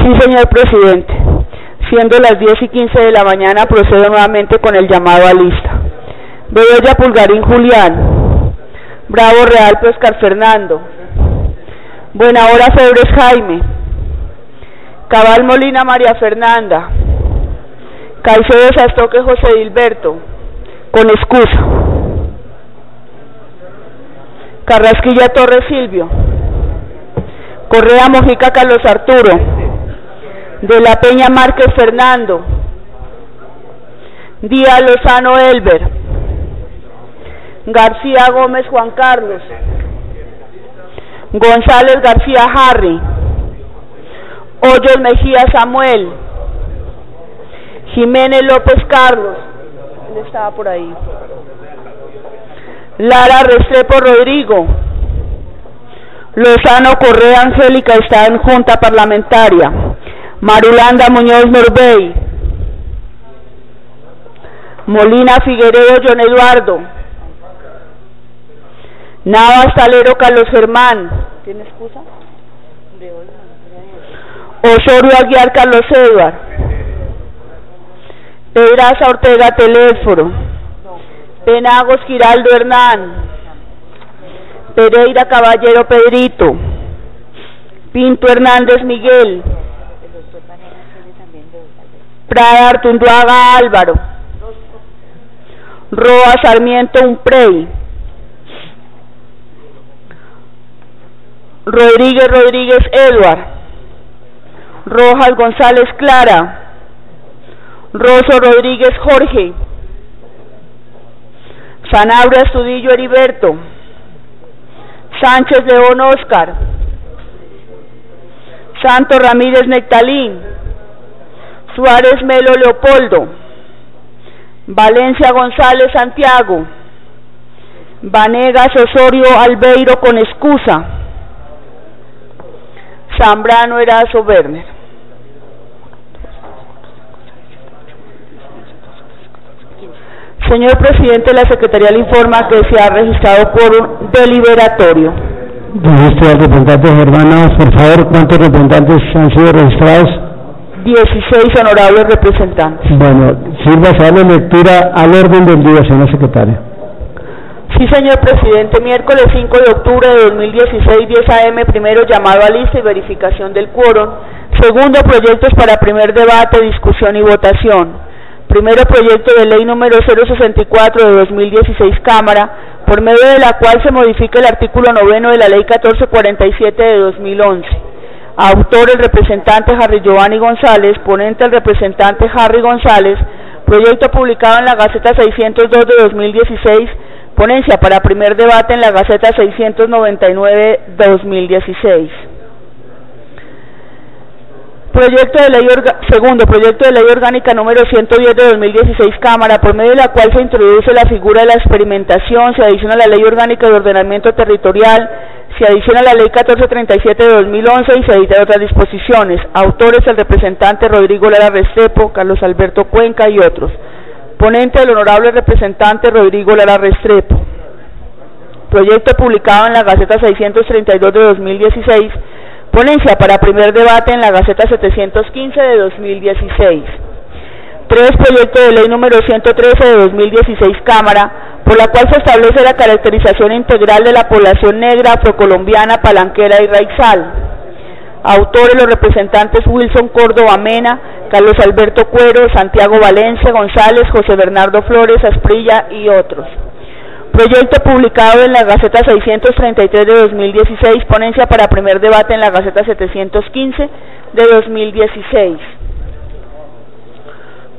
Sí, señor presidente. Siendo las 10:15 de la mañana, procedo nuevamente con el llamado a lista. Bedoya Pulgarín Julián. Bravo Real Oscar Fernando. Buena Hora Febres Jaime. Cabal Molina María Fernanda. Caicedo Sastoque José Dilberto, con excusa. Carrasquilla Torres Silvio. Correa Mojica Carlos Arturo. De la Peña Márquez Fernando. Díaz Lozano Elber. García Gómez Juan Carlos. González García Harry. Hoyos Mejía Samuel. Jiménez López Carlos. Él estaba por ahí. Lara Restrepo Rodrigo. Lozano Correa Angélica está en Junta Parlamentaria. Marulanda Muñoz Norbey. Molina Figueredo John Eduardo. Navas Talero Carlos Germán. ¿Tiene excusa? Osorio Aguiar Carlos Eduard. Pedraza Ortega Teléforo. Penagos Giraldo Hernán. Pereira Caballero Pedrito. Pinto Hernández Miguel. Prada Artunduaga Álvaro. Roa Sarmiento Umprey. Rodríguez Edward. Rojas González Clara. Rosso Rodríguez Jorge. Sanabria Estudillo Heriberto. Sánchez León Oscar. Santos Ramírez Nectalín. Suárez Melo Leopoldo. Valencia González Santiago. Vanegas Osorio Albeiro con excusa. Zambrano Erazo Werner. Señor presidente, la Secretaría le informa que se ha registrado quórum deliberatorio. Registro de representantes hermanos, por favor, ¿cuántos representantes han sido registrados? 16 honorables representantes. Bueno, sirva a darle lectura al orden del día, señor secretario. Sí, señor presidente. Miércoles 5 de octubre de 2016, 10 a.m., primero llamado a lista y verificación del quórum. Segundo, proyectos para primer debate, discusión y votación. Primero, proyecto de ley número 064 de 2016, Cámara, por medio de la cual se modifica el artículo 9 de la ley 1447 de 2011. Autor el representante Harry Giovanni González, ponente el representante Harry González, proyecto publicado en la Gaceta 602 de 2016, ponencia para primer debate en la Gaceta 699 de 2016. Segundo, proyecto de ley orgánica número 110 de 2016, Cámara, por medio de la cual se introduce la figura de la experimentación, se adiciona la ley orgánica de ordenamiento territorial, se adiciona la ley 1437 de 2011 y se editan otras disposiciones. Autores el representante Rodrigo Lara Restrepo, Carlos Alberto Cuenca y otros. Ponente el honorable representante Rodrigo Lara Restrepo. Proyecto publicado en la Gaceta 632 de 2016, ponencia para primer debate en la Gaceta 715 de 2016. 3. Proyecto de ley número 113 de 2016, Cámara, por la cual se establece la caracterización integral de la población negra, afrocolombiana, palanquera y raizal. Autores los representantes Wilson Córdoba Mena, Carlos Alberto Cuero, Santiago Valencia González, José Bernardo Flores Asprilla y otros. Proyecto publicado en la Gaceta 633 de 2016, ponencia para primer debate en la Gaceta 715 de 2016.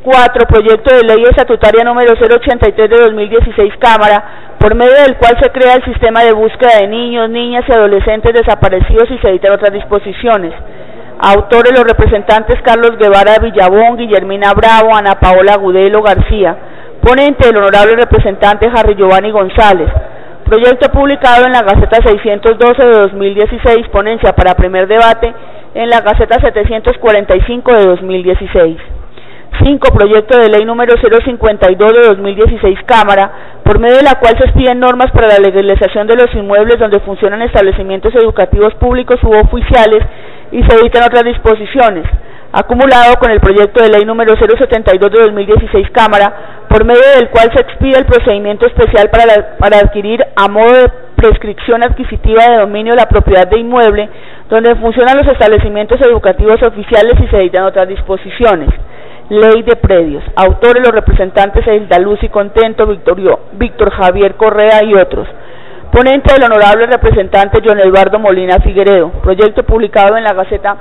4. Proyecto de ley estatutaria número 083 de 2016, Cámara, por medio del cual se crea el sistema de búsqueda de niños, niñas y adolescentes desaparecidos y se editan otras disposiciones. Autores los representantes Carlos Guevara Villabón, Guillermina Bravo, Ana Paola Gudelo García. Ponente el honorable representante Harry Giovanni González. Proyecto publicado en la Gaceta 612 de 2016, ponencia para primer debate en la Gaceta 745 de 2016. 5. Proyecto de ley número 052 de 2016 Cámara, por medio de la cual se expiden normas para la legalización de los inmuebles donde funcionan establecimientos educativos públicos u oficiales y se editan otras disposiciones, acumulado con el proyecto de ley número 072 de 2016 Cámara, por medio del cual se expide el procedimiento especial para adquirir a modo de prescripción adquisitiva de dominio la propiedad de inmueble donde funcionan los establecimientos educativos oficiales y se editan otras disposiciones. Ley de predios. Autores los representantes Hilda Luz y Contento, Víctor Javier Correa y otros. Ponente el honorable representante John Eduardo Molina Figueredo. Proyecto publicado en la Gaceta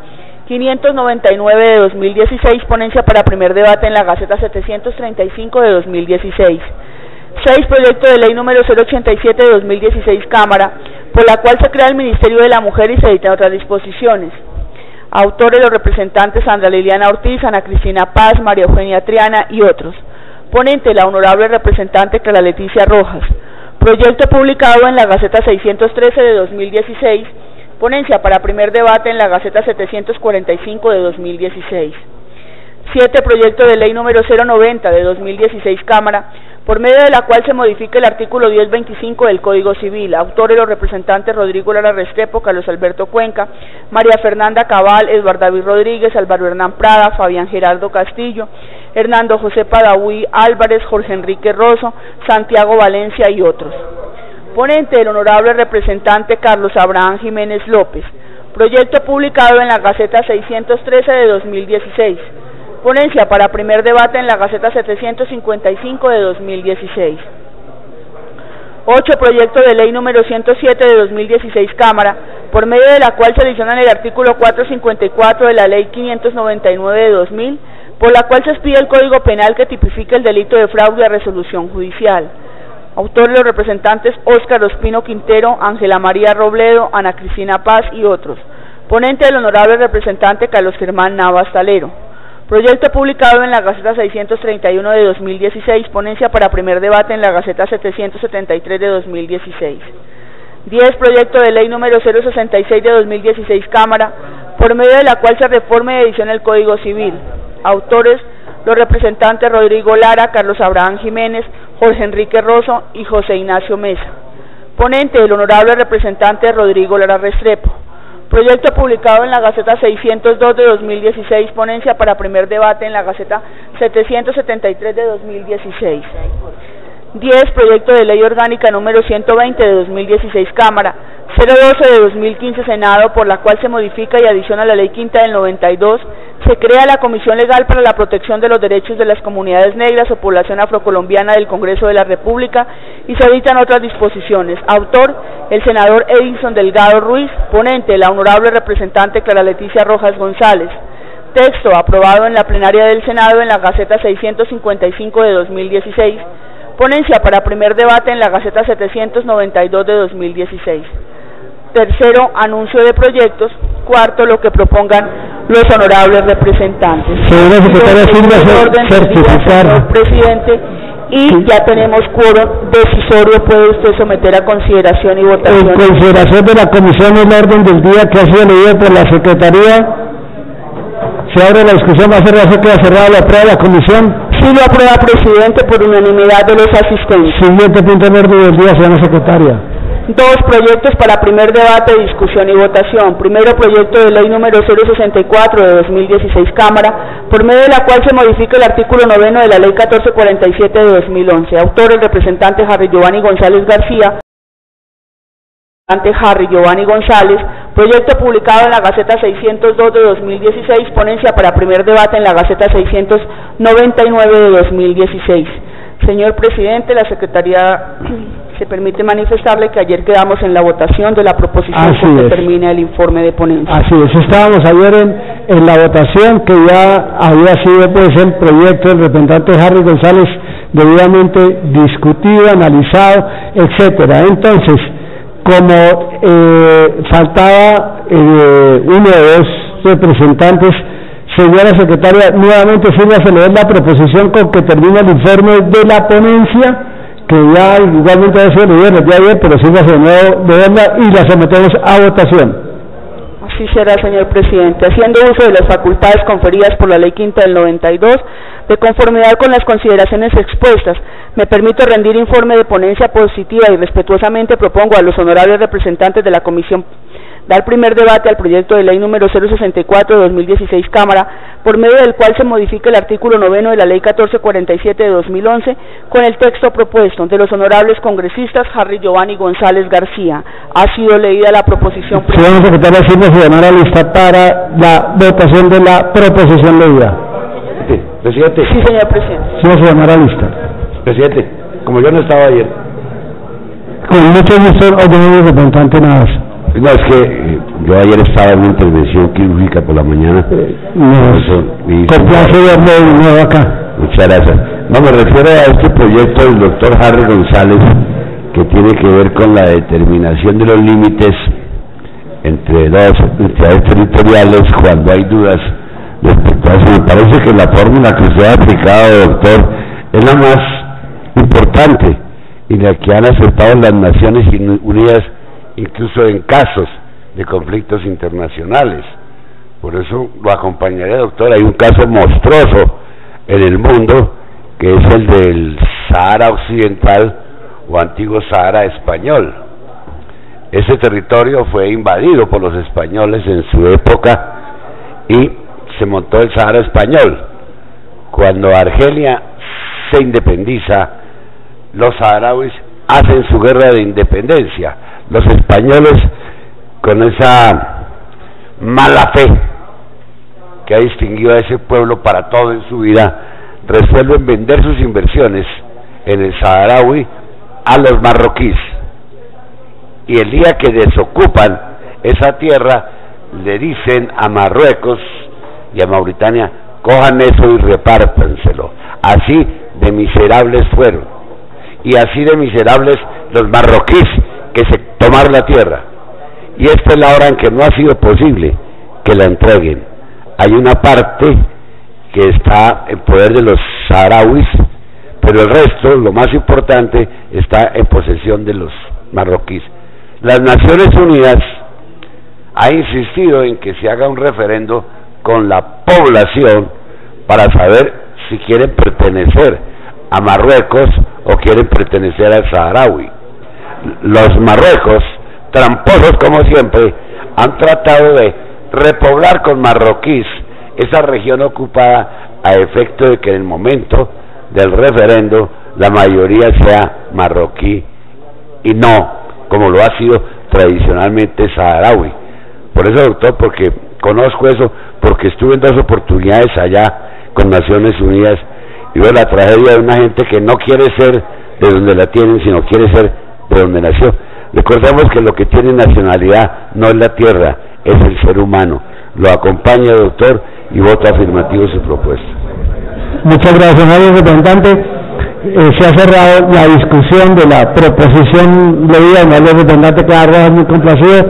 599 de 2016, ponencia para primer debate en la Gaceta 735 de 2016. 6. Proyecto de ley número 087 de 2016 Cámara, por la cual se crea el Ministerio de la Mujer y se editan otras disposiciones. Autores los representantes Sandra Liliana Ortiz, Ana Cristina Paz, María Eugenia Triana y otros. Ponente la honorable representante Clara Leticia Rojas. Proyecto publicado en la Gaceta 613 de 2016, ponencia para primer debate en la Gaceta 745 de 2016. 7. Proyecto de ley número 090 de 2016 Cámara, por medio de la cual se modifica el artículo 1025 del Código Civil. Autores los representantes Rodrigo Lara Restrepo, Carlos Alberto Cuenca, María Fernanda Cabal, Eduardo David Rodríguez, Álvaro Hernán Prada, Fabián Gerardo Castillo, Hernando José Padaví Álvarez, Jorge Enrique Rosso, Santiago Valencia y otros. Ponente el honorable representante Carlos Abraham Jiménez López. Proyecto publicado en la Gaceta 613 de 2016. Ponencia para primer debate en la Gaceta 755 de 2016. 8. Proyecto de ley número 107 de 2016 Cámara, por medio de la cual se adiciona el artículo 454 de la Ley 599 de 2000, por la cual se expide el Código Penal que tipifica el delito de fraude a resolución judicial. Autores los representantes Óscar Ospino Quintero, Ángela María Robledo, Ana Cristina Paz y otros. Ponente el honorable representante Carlos Germán Navas Talero. Proyecto publicado en la Gaceta 631 de 2016, ponencia para primer debate en la Gaceta 773 de 2016. 10. Proyecto de ley número 066 de 2016 Cámara, por medio de la cual se reforma y ediciona el Código Civil. Autores los representantes Rodrigo Lara, Carlos Abraham Jiménez, Jorge Enrique Rosso y José Ignacio Mesa. Ponente el honorable representante Rodrigo Lara Restrepo. Proyecto publicado en la Gaceta 602 de 2016, ponencia para primer debate en la Gaceta 773 de 2016. 10. Proyecto de ley orgánica número 120 de 2016 Cámara, 012 de 2015 Senado, por la cual se modifica y adiciona la Ley Quinta del 92, se crea la Comisión Legal para la Protección de los Derechos de las Comunidades Negras o Población Afrocolombiana del Congreso de la República y se editan otras disposiciones. Autor, el senador Edison Delgado Ruiz. Ponente, la honorable representante Clara Leticia Rojas González. Texto, aprobado en la plenaria del Senado en la Gaceta 655 de 2016. Ponencia para primer debate en la Gaceta 792 de 2016. Tercero, anuncio de proyectos. Cuarto, lo que propongan los honorables representantes. Señora secretaria, firma certificar. Señor presidente, y ya tenemos quórum decisorio, puede usted someter a consideración y votación. En consideración de la comisión, el orden del día que ha sido leído por la secretaría, se abre la discusión, va a ser la queda cerrada, ¿lo aprueba la comisión? Sí, lo aprueba, presidente, por unanimidad de los asistentes. Siguiente punto en orden del día, señora secretaria. 2. Proyectos para primer debate, discusión y votación. Primero, proyecto de ley número 064 de 2016 Cámara, por medio de la cual se modifica el artículo 9 de la Ley 1447 de 2011. Autor, el representante Harry Giovanni González García. Harry Giovanni González. Proyecto publicado en la Gaceta 602 de 2016, ponencia para primer debate en la Gaceta 699 de 2016. Señor presidente, la Secretaría se permite manifestarle que ayer quedamos en la votación de la proposición que termina el informe de ponencia. Así es, estábamos ayer en la votación que ya había sido pues el proyecto del representante Harry González debidamente discutido, analizado, etcétera. Entonces, como faltaba uno de dos representantes, señora secretaria, nuevamente sírvase leer la proposición con que termina el informe de la ponencia, que ya igualmente ha sido leído el día de ayer, pero sírvase de nuevo leerla y la sometemos a votación. Sí será, señor presidente. Haciendo uso de las facultades conferidas por la Ley Quinta del 92, de conformidad con las consideraciones expuestas, me permito rendir informe de ponencia positiva y respetuosamente propongo a los honorables representantes de la Comisión dar primer debate al proyecto de ley número 064 de 2016 Cámara, por medio del cual se modifica el artículo 9 de la Ley 1447 de 2011 con el texto propuesto de los honorables congresistas Harry Giovanni González García. Ha sido leída la proposición. Señor secretario, así nos llamar a lista para la votación de la proposición leída. Presidente. Sí, señor presidente. Sí, nos llamar a lista. Presidente, como yo no estaba ayer. Con mucho gusto, ordenado representante Navas. No, es que yo ayer estaba en una intervención quirúrgica por la mañana. Por plazo de nuevo acá. Muchas gracias. No, me refiero a este proyecto del doctor Harry González, que tiene que ver con la determinación de los límites entre dos entidades territoriales cuando hay dudas respecto a eso. Me parece que la fórmula que usted ha aplicado, doctor, es la más importante y la que han aceptado las Naciones Unidas, incluso en casos de conflictos internacionales. Por eso lo acompañaré, doctor. Hay un caso monstruoso en el mundo, que es el del Sahara Occidental o antiguo Sahara español. Ese territorio fue invadido por los españoles en su época y se montó el Sahara español. Cuando Argelia se independiza, los saharauis hacen su guerra de independencia. Los españoles, con esa mala fe que ha distinguido a ese pueblo para todo en su vida, resuelven vender sus inversiones en el saharaui a los marroquíes, y el día que desocupan esa tierra le dicen a Marruecos y a Mauritania: cojan eso y repártanselo. Así de miserables fueron, y así de miserables los marroquíes que se tomaron la tierra, y esta es la hora en que no ha sido posible que la entreguen. Hay una parte que está en poder de los saharauis, pero el resto, lo más importante, está en posesión de los marroquíes. Las Naciones Unidas ha insistido en que se haga un referendo con la población para saber si quieren pertenecer a Marruecos o quieren pertenecer al saharaui. Los Marruecos, tramposos como siempre, han tratado de repoblar con marroquíes esa región ocupada a efecto de que en el momento del referendo la mayoría sea marroquí y no como lo ha sido tradicionalmente saharaui. Por eso, doctor, porque conozco eso, porque estuve en 2 oportunidades allá con Naciones Unidas y veo la tragedia de una gente que no quiere ser de donde la tienen, sino quiere ser de donde nació. Recordemos que lo que tiene nacionalidad no es la tierra, es el ser humano. Lo acompaña, doctor, y voto afirmativo su propuesta. Muchas gracias, señor representante. Se ha cerrado la discusión de la proposición leída, el representante queda muy complacido.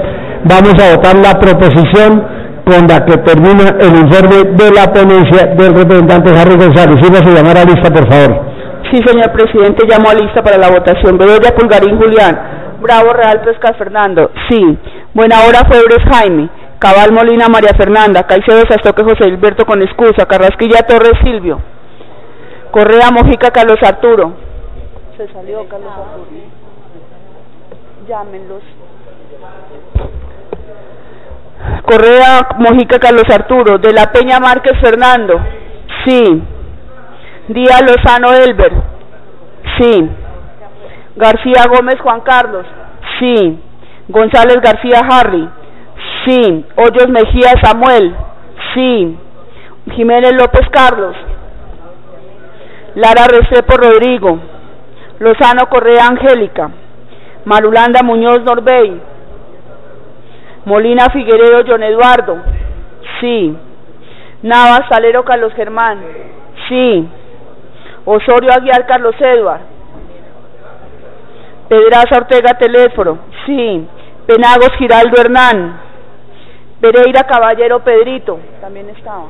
Vamos a votar la proposición con la que termina el informe de la ponencia del representante Harry González. Sírvase a llamar a lista, por favor. Sí, señor presidente, llamo a lista para la votación. Bedoya Pulgarín Julián, Bravo Real Pesca Fernando, sí. Buena Hora Febres Jaime, Cabal Molina María Fernanda, Caicedo Sastoque José Hilberto con excusa, Carrasquilla Torres Silvio, Correa Mojica Carlos Arturo. Se salió Carlos Arturo. Llámenlos. Correa Mojica Carlos Arturo, De la Peña Márquez Fernando, sí. Díaz Lozano Elber, sí. García Gómez Juan Carlos, sí. González García Harry, sí. Hoyos Mejía Samuel, sí. Jiménez López Carlos, Lara Restrepo Rodrigo, Lozano Correa Angélica, Marulanda Muñoz Norbey, Molina Figueredo John Eduardo, sí. Navas Salero Carlos Germán, sí. Osorio Aguiar Carlos Eduard, Pedraza Ortega Teléforo, sí. Penagos Giraldo Hernán, Pereira Caballero Pedrito, también estaba.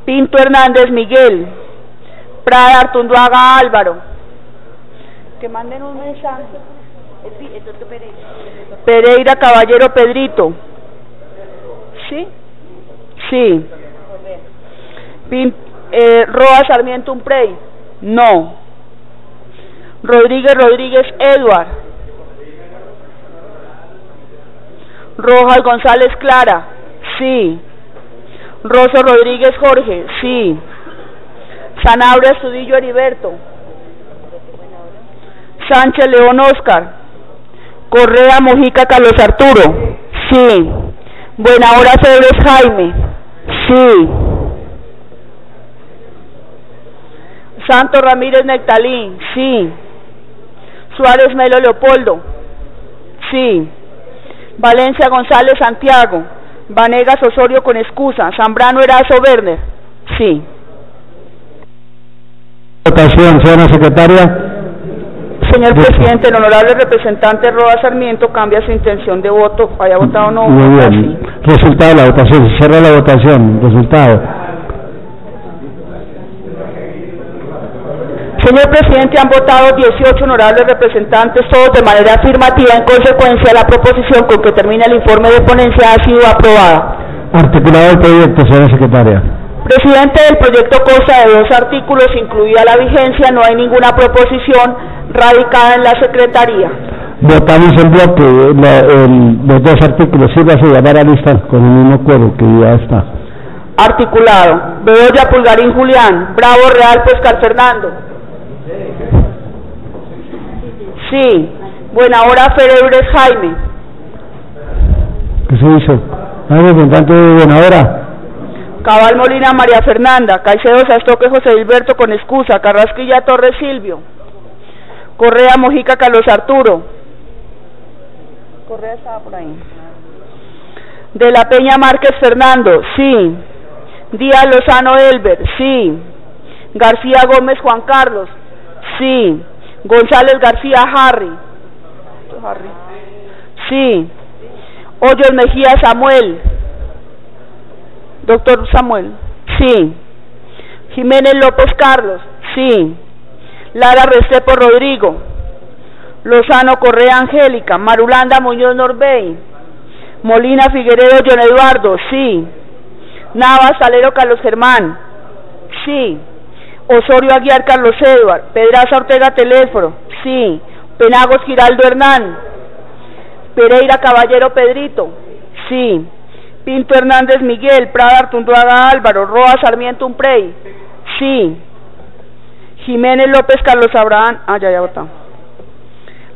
Pinto Hernández Miguel, Prada Artunduaga Álvaro, que manden un mensaje. Pereira Caballero Pedrito. ¿Sí? Sí. Roa Sarmiento Umprey. No. Rodríguez Rodríguez Edward. Rojas González Clara. Sí. Rosso Rodríguez Jorge. Sí. Sanabria Estudillo Heriberto. Sánchez León Oscar. Correa Mojica Carlos Arturo. Sí. Buenahora Febres Jaime. Sí. Santos Ramírez Nectalí. Sí. Suárez Melo Leopoldo. Sí. Valencia González Santiago. Vanegas Osorio con excusa. Zambrano Erazo Werner. Sí. Votación, señora secretaria. Señor presidente, el honorable representante Roa Sarmiento cambia su intención de voto. ¿Haya votado no? Muy bien. Sí. Resultado de la votación. Se cierra la votación. Resultado. Señor presidente, han votado 18 honorables representantes, todos de manera afirmativa. En consecuencia, la proposición con que termina el informe de ponencia ha sido aprobada. Articulado el proyecto, señora secretaria. Presidente, el proyecto consta de 2 artículos, incluida la vigencia. No hay ninguna proposición radicada en la Secretaría. Votamos en bloque los 2 artículos. Sí, va a llamar a lista con el mismo acuerdo que ya está. Articulado. Bedoya Pulgarín Julián. Bravo Real Pescar Fernando. Sí. Buenahora Febres Jaime. ¿Qué se hizo? Representante de Buenahora. Cabal Molina María Fernanda. Caicedo Sastoque José Gilberto con excusa. Carrasquilla Torres Silvio. Correa Mojica Carlos Arturo. Correa estaba por ahí. De la Peña Márquez Fernando. Sí. Díaz Lozano Elber. Sí. García Gómez Juan Carlos. Sí. González García Harry. Sí. Hoyos Mejía Samuel. Doctor Samuel. Sí. Jiménez López Carlos. Sí. Lara Restrepo Rodrigo. Lozano Correa Angélica. Marulanda Muñoz Norbey. Molina Figueredo John Eduardo. Sí. Navas Salero Carlos Germán. Sí. Osorio Aguiar Carlos Edward. Pedraza Ortega Teléfono. Sí. Penagos Giraldo Hernán. Pereira Caballero Pedrito. Sí. Pinto Hernández Miguel. Prada Artunduaga Álvaro. Roa Sarmiento Umprey. Sí. Jiménez López Carlos Abraham. Ya votó.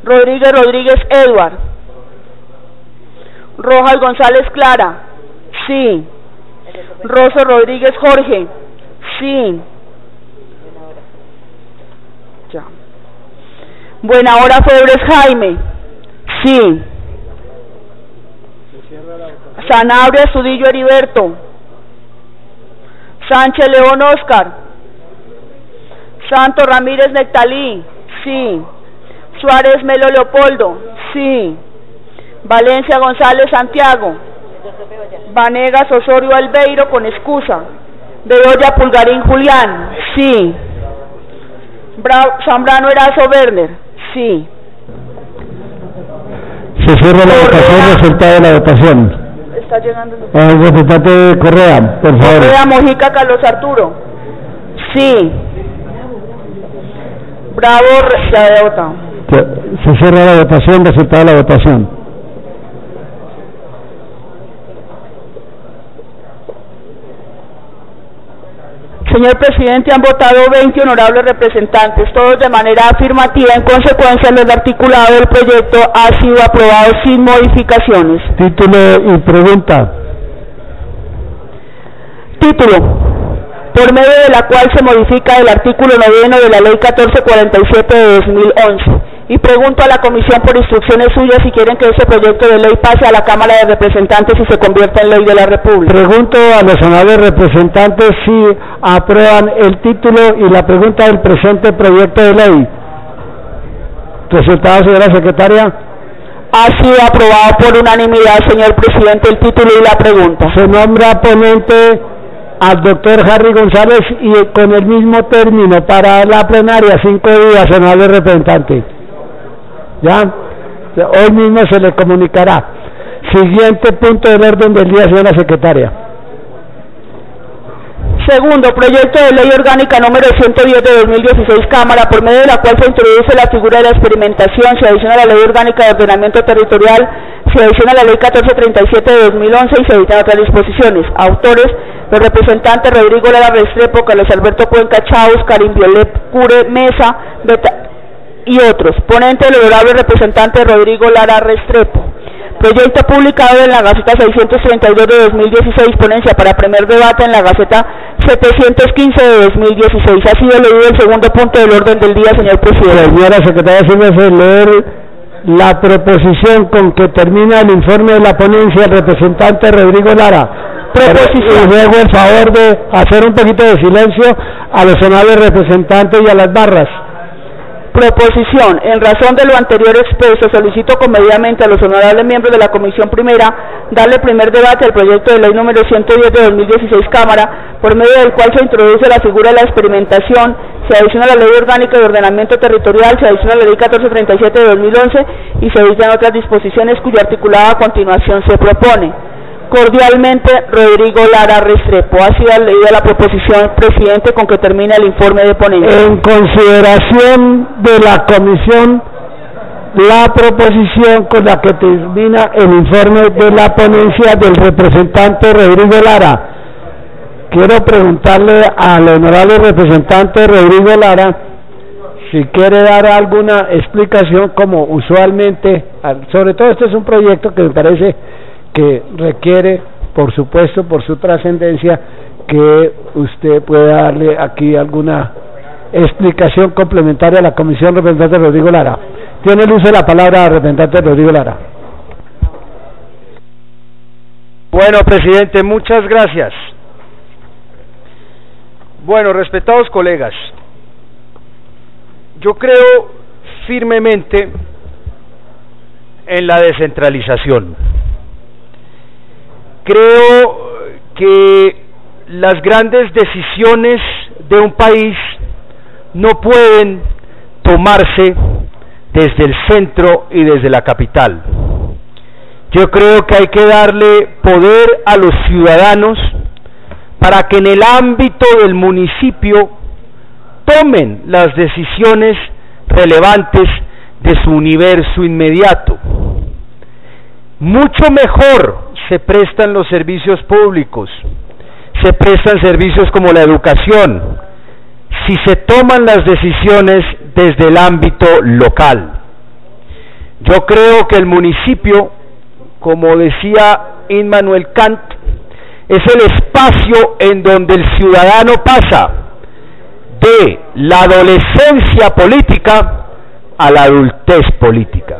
Rodríguez Rodríguez Edward. Rojas González Clara. Sí. Rosso Rodríguez Jorge. Sí. Ya. Buenahora Febres Jaime. Sí. Sanabria Estudillo Heriberto. Sánchez León Oscar. Santos Ramírez Nectalí. Sí. Suárez Melo Leopoldo. Sí. Valencia González Santiago. Vanegas Osorio Albeiro con excusa. Bedoya Pulgarín Julián. Sí. Zambrano Erazo Werner. Sí. Se cierra la votación. Resultado de la votación. Está llegando el representante Correa, por favor. Correa Mojica Carlos Arturo. Sí. Bravo, ya había votado. Se cierra la votación. Resultado de la votación. Señor presidente, han votado 20 honorables representantes, todos de manera afirmativa. En consecuencia, el articulado del proyecto ha sido aprobado sin modificaciones. Título y pregunta. Título. Por medio de la cual se modifica el artículo 9 de la Ley 1447 de 2011. Y pregunto a la Comisión por instrucciones suyas si quieren que ese proyecto de ley pase a la Cámara de Representantes y se convierta en ley de la República. Pregunto a los honorables representantes si aprueban el título y la pregunta del presente proyecto de ley. Resultado, señora secretaria. Ha sido aprobado por unanimidad, señor presidente, el título y la pregunta. Se nombra ponente al doctor Harry González y con el mismo término para la plenaria, 5 días, honorable representante. ¿Ya? hoy mismo se le comunicará. Siguiente punto del orden del día, señora secretaria. Segundo, proyecto de ley orgánica número 110 de 2016, Cámara, por medio de la cual se introduce la figura de la experimentación, se adiciona a la Ley Orgánica de Ordenamiento Territorial, se adiciona a la Ley 1437 de 2011 y se editan otras disposiciones. Autores, los representantes Rodrigo Lara Restrepo, Carlos Alberto Cuenca Chaus, Karim Violet Cure Mesa, y otros. Ponente, el honorable representante Rodrigo Lara Restrepo. Proyecto publicado en la Gaceta 632 de 2016, ponencia para primer debate en la Gaceta 715 de 2016. Ha sido leído el segundo punto del orden del día, señor presidente. Señora secretaria, se me hace leer la proposición con que termina el informe de la ponencia el representante Rodrigo Lara. Proposición. Y luego el favor de hacer un poquito de silencio a los honorables representantes y a las barras. Proposición. En razón de lo anterior expuesto, solicito comedidamente a los honorables miembros de la Comisión Primera darle primer debate al proyecto de ley número 110 de 2016, Cámara, por medio del cual se introduce la figura de la experimentación, se adiciona a la Ley Orgánica de Ordenamiento Territorial, se adiciona a la Ley 1437 de 2011 y se editan otras disposiciones cuyo articulado a continuación se propone. Cordialmente, Rodrigo Lara Restrepo. Ha sido leída la proposición, presidente, con que termina el informe de ponencia. En consideración de la comisión, la proposición con la que termina el informe de la ponencia del representante Rodrigo Lara. Quiero preguntarle al honorable representante Rodrigo Lara si quiere dar alguna explicación, como usualmente, sobre todo este es un proyecto que me parece que requiere, por supuesto, por su trascendencia, que usted pueda darle aquí alguna explicación complementaria a la comisión. Representante Rodrigo Lara. Tiene el uso de la palabra, representante Rodrigo Lara. Bueno, presidente, muchas gracias. Bueno, respetados colegas, yo creo firmemente en la descentralización. Creo que las grandes decisiones de un país no pueden tomarse desde el centro y desde la capital. Yo creo que hay que darle poder a los ciudadanos para que en el ámbito del municipio tomen las decisiones relevantes de su universo inmediato. Mucho mejor se prestan los servicios públicos, se prestan servicios como la educación, si se toman las decisiones desde el ámbito local. Yo creo que el municipio, como decía Immanuel Kant, es el espacio en donde el ciudadano pasa de la adolescencia política a la adultez política.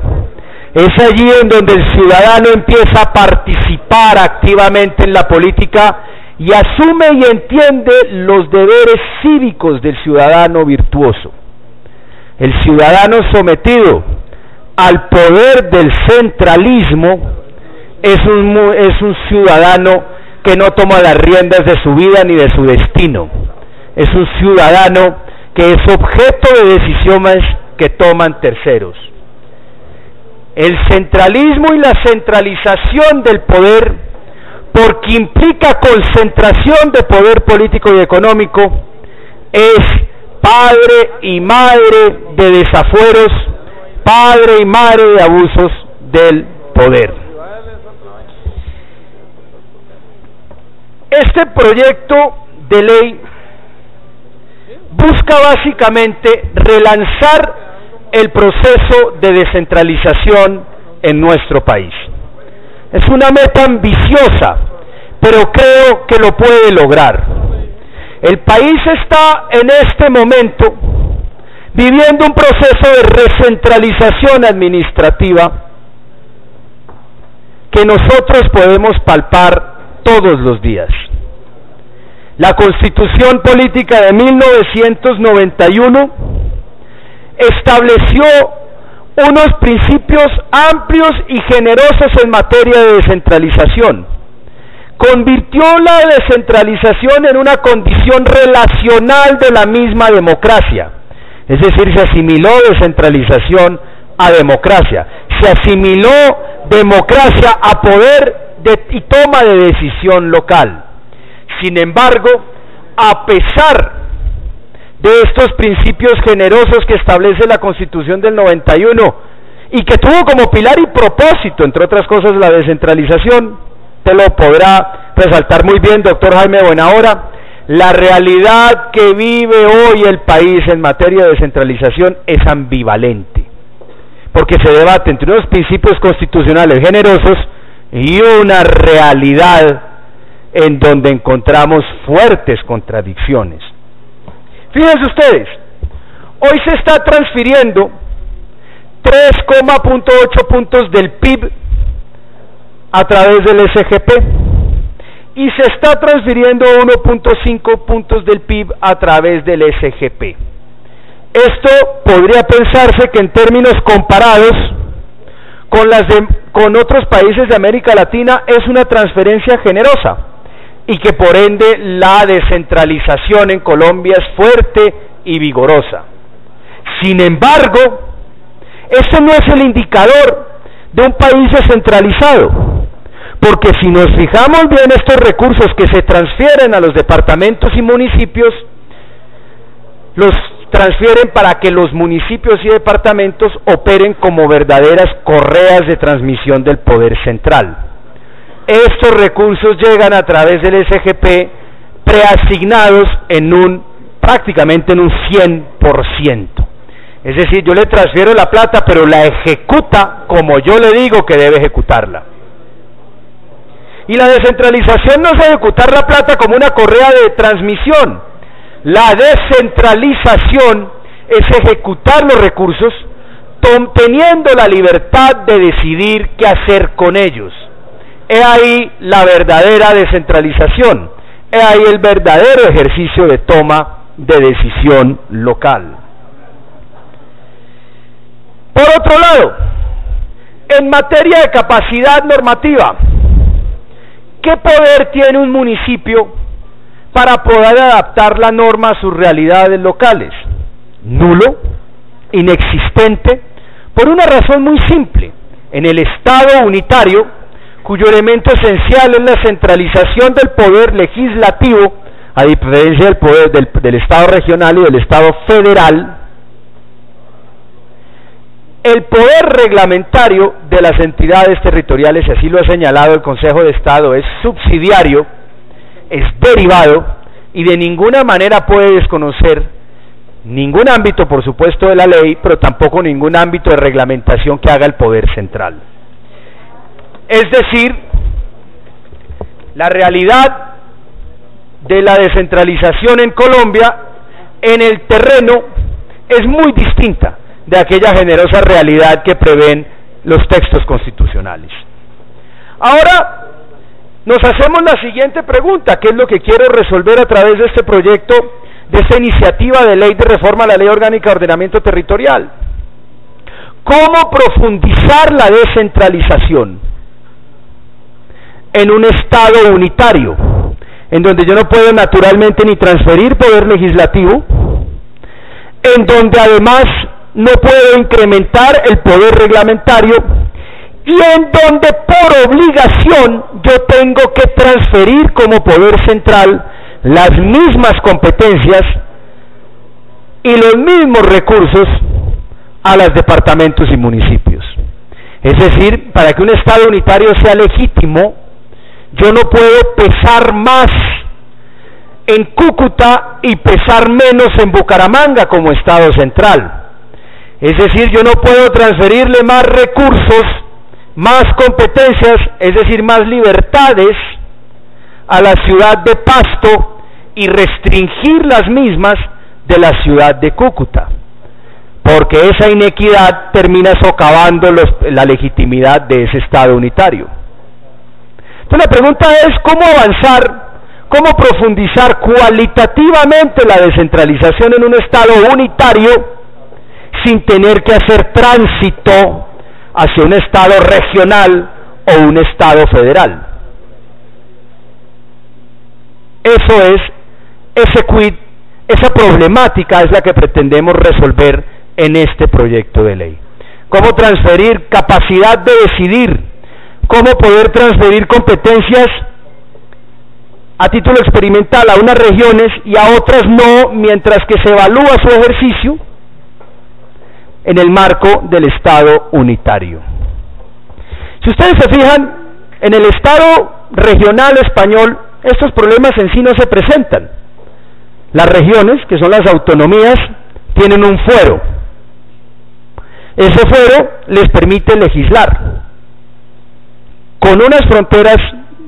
Es allí en donde el ciudadano empieza a participar activamente en la política y asume y entiende los deberes cívicos del ciudadano virtuoso. El ciudadano sometido al poder del centralismo es un ciudadano que no toma las riendas de su vida ni de su destino. Es un ciudadano que es objeto de decisiones que toman terceros. El centralismo y la centralización del poder, porque implica concentración de poder político y económico, es padre y madre de desafueros, padre y madre de abusos del poder. Este proyecto de ley busca básicamente relanzar el proceso de descentralización en nuestro país. Es una meta ambiciosa, pero creo que lo puede lograr. El país está en este momento viviendo un proceso de recentralización administrativa que nosotros podemos palpar todos los días. La Constitución Política de 1991 estableció unos principios amplios y generosos en materia de descentralización. Convirtió la descentralización en una condición relacional de la misma democracia. Es decir, se asimiló descentralización a democracia. se asimiló democracia a poder y toma de decisión local. Sin embargo, a pesar de estos principios generosos que establece la Constitución del 91 y que tuvo como pilar y propósito, entre otras cosas, la descentralización, te lo podrá resaltar muy bien, doctor Jaime Buenahora, la realidad que vive hoy el país en materia de descentralización es ambivalente, porque se debate entre unos principios constitucionales generosos y una realidad en donde encontramos fuertes contradicciones. Fíjense ustedes, hoy se está transfiriendo 3,8 puntos del PIB a través del SGP y se está transfiriendo 1,5 puntos del PIB a través del SGP. Esto podría pensarse que en términos comparados con otros países de América Latina es una transferencia generosa y que por ende la descentralización en Colombia es fuerte y vigorosa. Sin embargo, este no es el indicador de un país descentralizado, porque si nos fijamos bien estos recursos que se transfieren a los departamentos y municipios, los transfieren para que los municipios y departamentos operen como verdaderas correas de transmisión del poder central. Estos recursos llegan a través del SGP preasignados prácticamente en un 100%. Es decir, yo le transfiero la plata, pero la ejecuta como yo le digo que debe ejecutarla. Y la descentralización no es ejecutar la plata como una correa de transmisión. La descentralización es ejecutar los recursos teniendo la libertad de decidir qué hacer con ellos. He ahí la verdadera descentralización, he ahí el verdadero ejercicio de toma de decisión local. Por otro lado, en materia de capacidad normativa, ¿qué poder tiene un municipio para poder adaptar la norma a sus realidades locales? Nulo, inexistente, por una razón muy simple. En el Estado unitario, cuyo elemento esencial es la centralización del poder legislativo, a diferencia del poder del Estado regional y del Estado federal, el poder reglamentario de las entidades territoriales, y así lo ha señalado el Consejo de Estado, es subsidiario, es derivado y de ninguna manera puede desconocer ningún ámbito, por supuesto, de la ley, pero tampoco ningún ámbito de reglamentación que haga el poder central. Es decir, la realidad de la descentralización en Colombia en el terreno es muy distinta de aquella generosa realidad que prevén los textos constitucionales. Ahora nos hacemos la siguiente pregunta, que es lo que quiero resolver a través de este proyecto, de esta iniciativa de ley de reforma a la Ley Orgánica de Ordenamiento Territorial. ¿Cómo profundizar la descentralización en un Estado unitario, en donde yo no puedo naturalmente ni transferir poder legislativo, en donde además no puedo incrementar el poder reglamentario y en donde por obligación yo tengo que transferir como poder central las mismas competencias y los mismos recursos a los departamentos y municipios? Es decir, para que un Estado unitario sea legítimo, yo no puedo pesar más en Cúcuta y pesar menos en Bucaramanga como Estado central. Es decir, yo no puedo transferirle más recursos, más competencias, es decir, más libertades a la ciudad de Pasto y restringir las mismas de la ciudad de Cúcuta, porque esa inequidad termina socavando la legitimidad de ese Estado unitario. Entonces la pregunta es cómo avanzar, cómo profundizar cualitativamente la descentralización en un Estado unitario sin tener que hacer tránsito hacia un Estado regional o un Estado federal. Eso es, esa problemática es la que pretendemos resolver en este proyecto de ley. cómo transferir capacidad de decidir, cómo poder transferir competencias a título experimental a unas regiones y a otras no, mientras que se evalúa su ejercicio en el marco del Estado unitario. Si ustedes se fijan, en el Estado regional español, estos problemas en sí no se presentan. Las regiones, que son las autonomías, tienen un fuero. Ese fuero les permite legislar con unas fronteras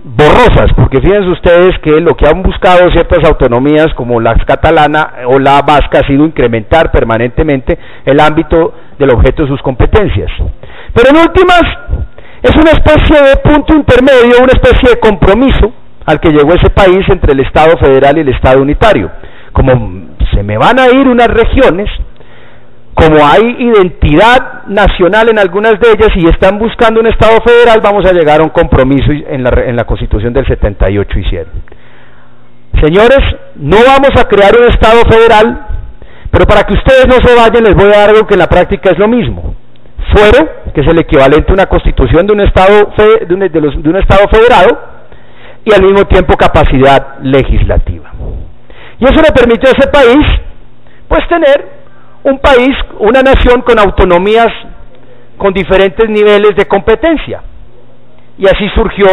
borrosas, porque fíjense ustedes que lo que han buscado ciertas autonomías como la catalana o la vasca ha sido incrementar permanentemente el ámbito del objeto de sus competencias. Pero en últimas es una especie de punto intermedio, una especie de compromiso al que llegó ese país entre el Estado federal y el Estado unitario. Como se me van a ir unas regiones, como hay identidad nacional en algunas de ellas y están buscando un Estado federal, vamos a llegar a un compromiso en la Constitución del 78 hicieron. Señores, no vamos a crear un Estado federal, pero para que ustedes no se vayan les voy a dar algo que en la práctica es lo mismo. Fuero, que es el equivalente a una constitución de un Estado, de un Estado federado, y al mismo tiempo capacidad legislativa. Y eso le permitió a ese país, pues tener un país, una nación con autonomías con diferentes niveles de competencia. Y así surgió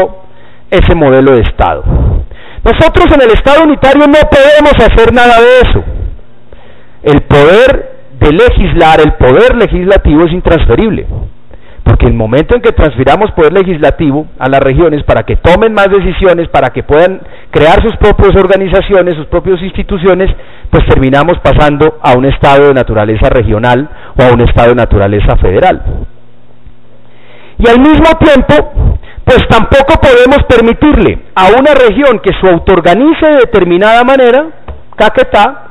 ese modelo de Estado. Nosotros en el Estado unitario no podemos hacer nada de eso. El poder de legislar, el poder legislativo es intransferible. Porque el momento en que transfiramos poder legislativo a las regiones para que tomen más decisiones, para que puedan crear sus propias organizaciones, sus propias instituciones, pues terminamos pasando a un Estado de naturaleza regional o a un Estado de naturaleza federal. Y al mismo tiempo, pues tampoco podemos permitirle a una región que se autoorganice de determinada manera, Caquetá,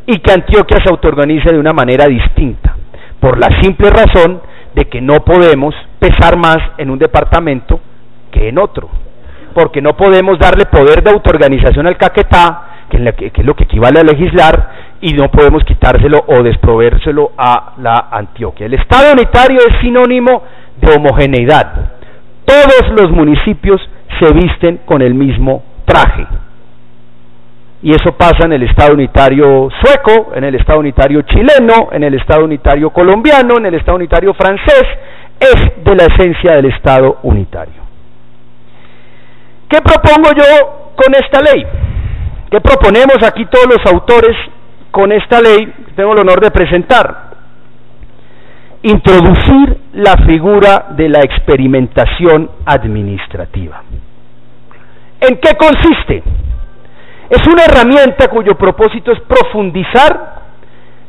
y que Antioquia se autoorganice de una manera distinta, por la simple razón de que no podemos pesar más en un departamento que en otro, porque no podemos darle poder de autoorganización al Caquetá, que es lo que equivale a legislar, y no podemos quitárselo o desprovérselo a la Antioquia. El Estado unitario es sinónimo de homogeneidad. Todos los municipios se visten con el mismo traje. Y eso pasa en el Estado unitario sueco, en el Estado unitario chileno, en el Estado unitario colombiano, en el Estado unitario francés. Es de la esencia del Estado unitario. ¿Qué propongo yo con esta ley? ¿Qué proponemos aquí todos los autores con esta ley que tengo el honor de presentar? Introducir la figura de la experimentación administrativa. ¿En qué consiste? Es una herramienta cuyo propósito es profundizar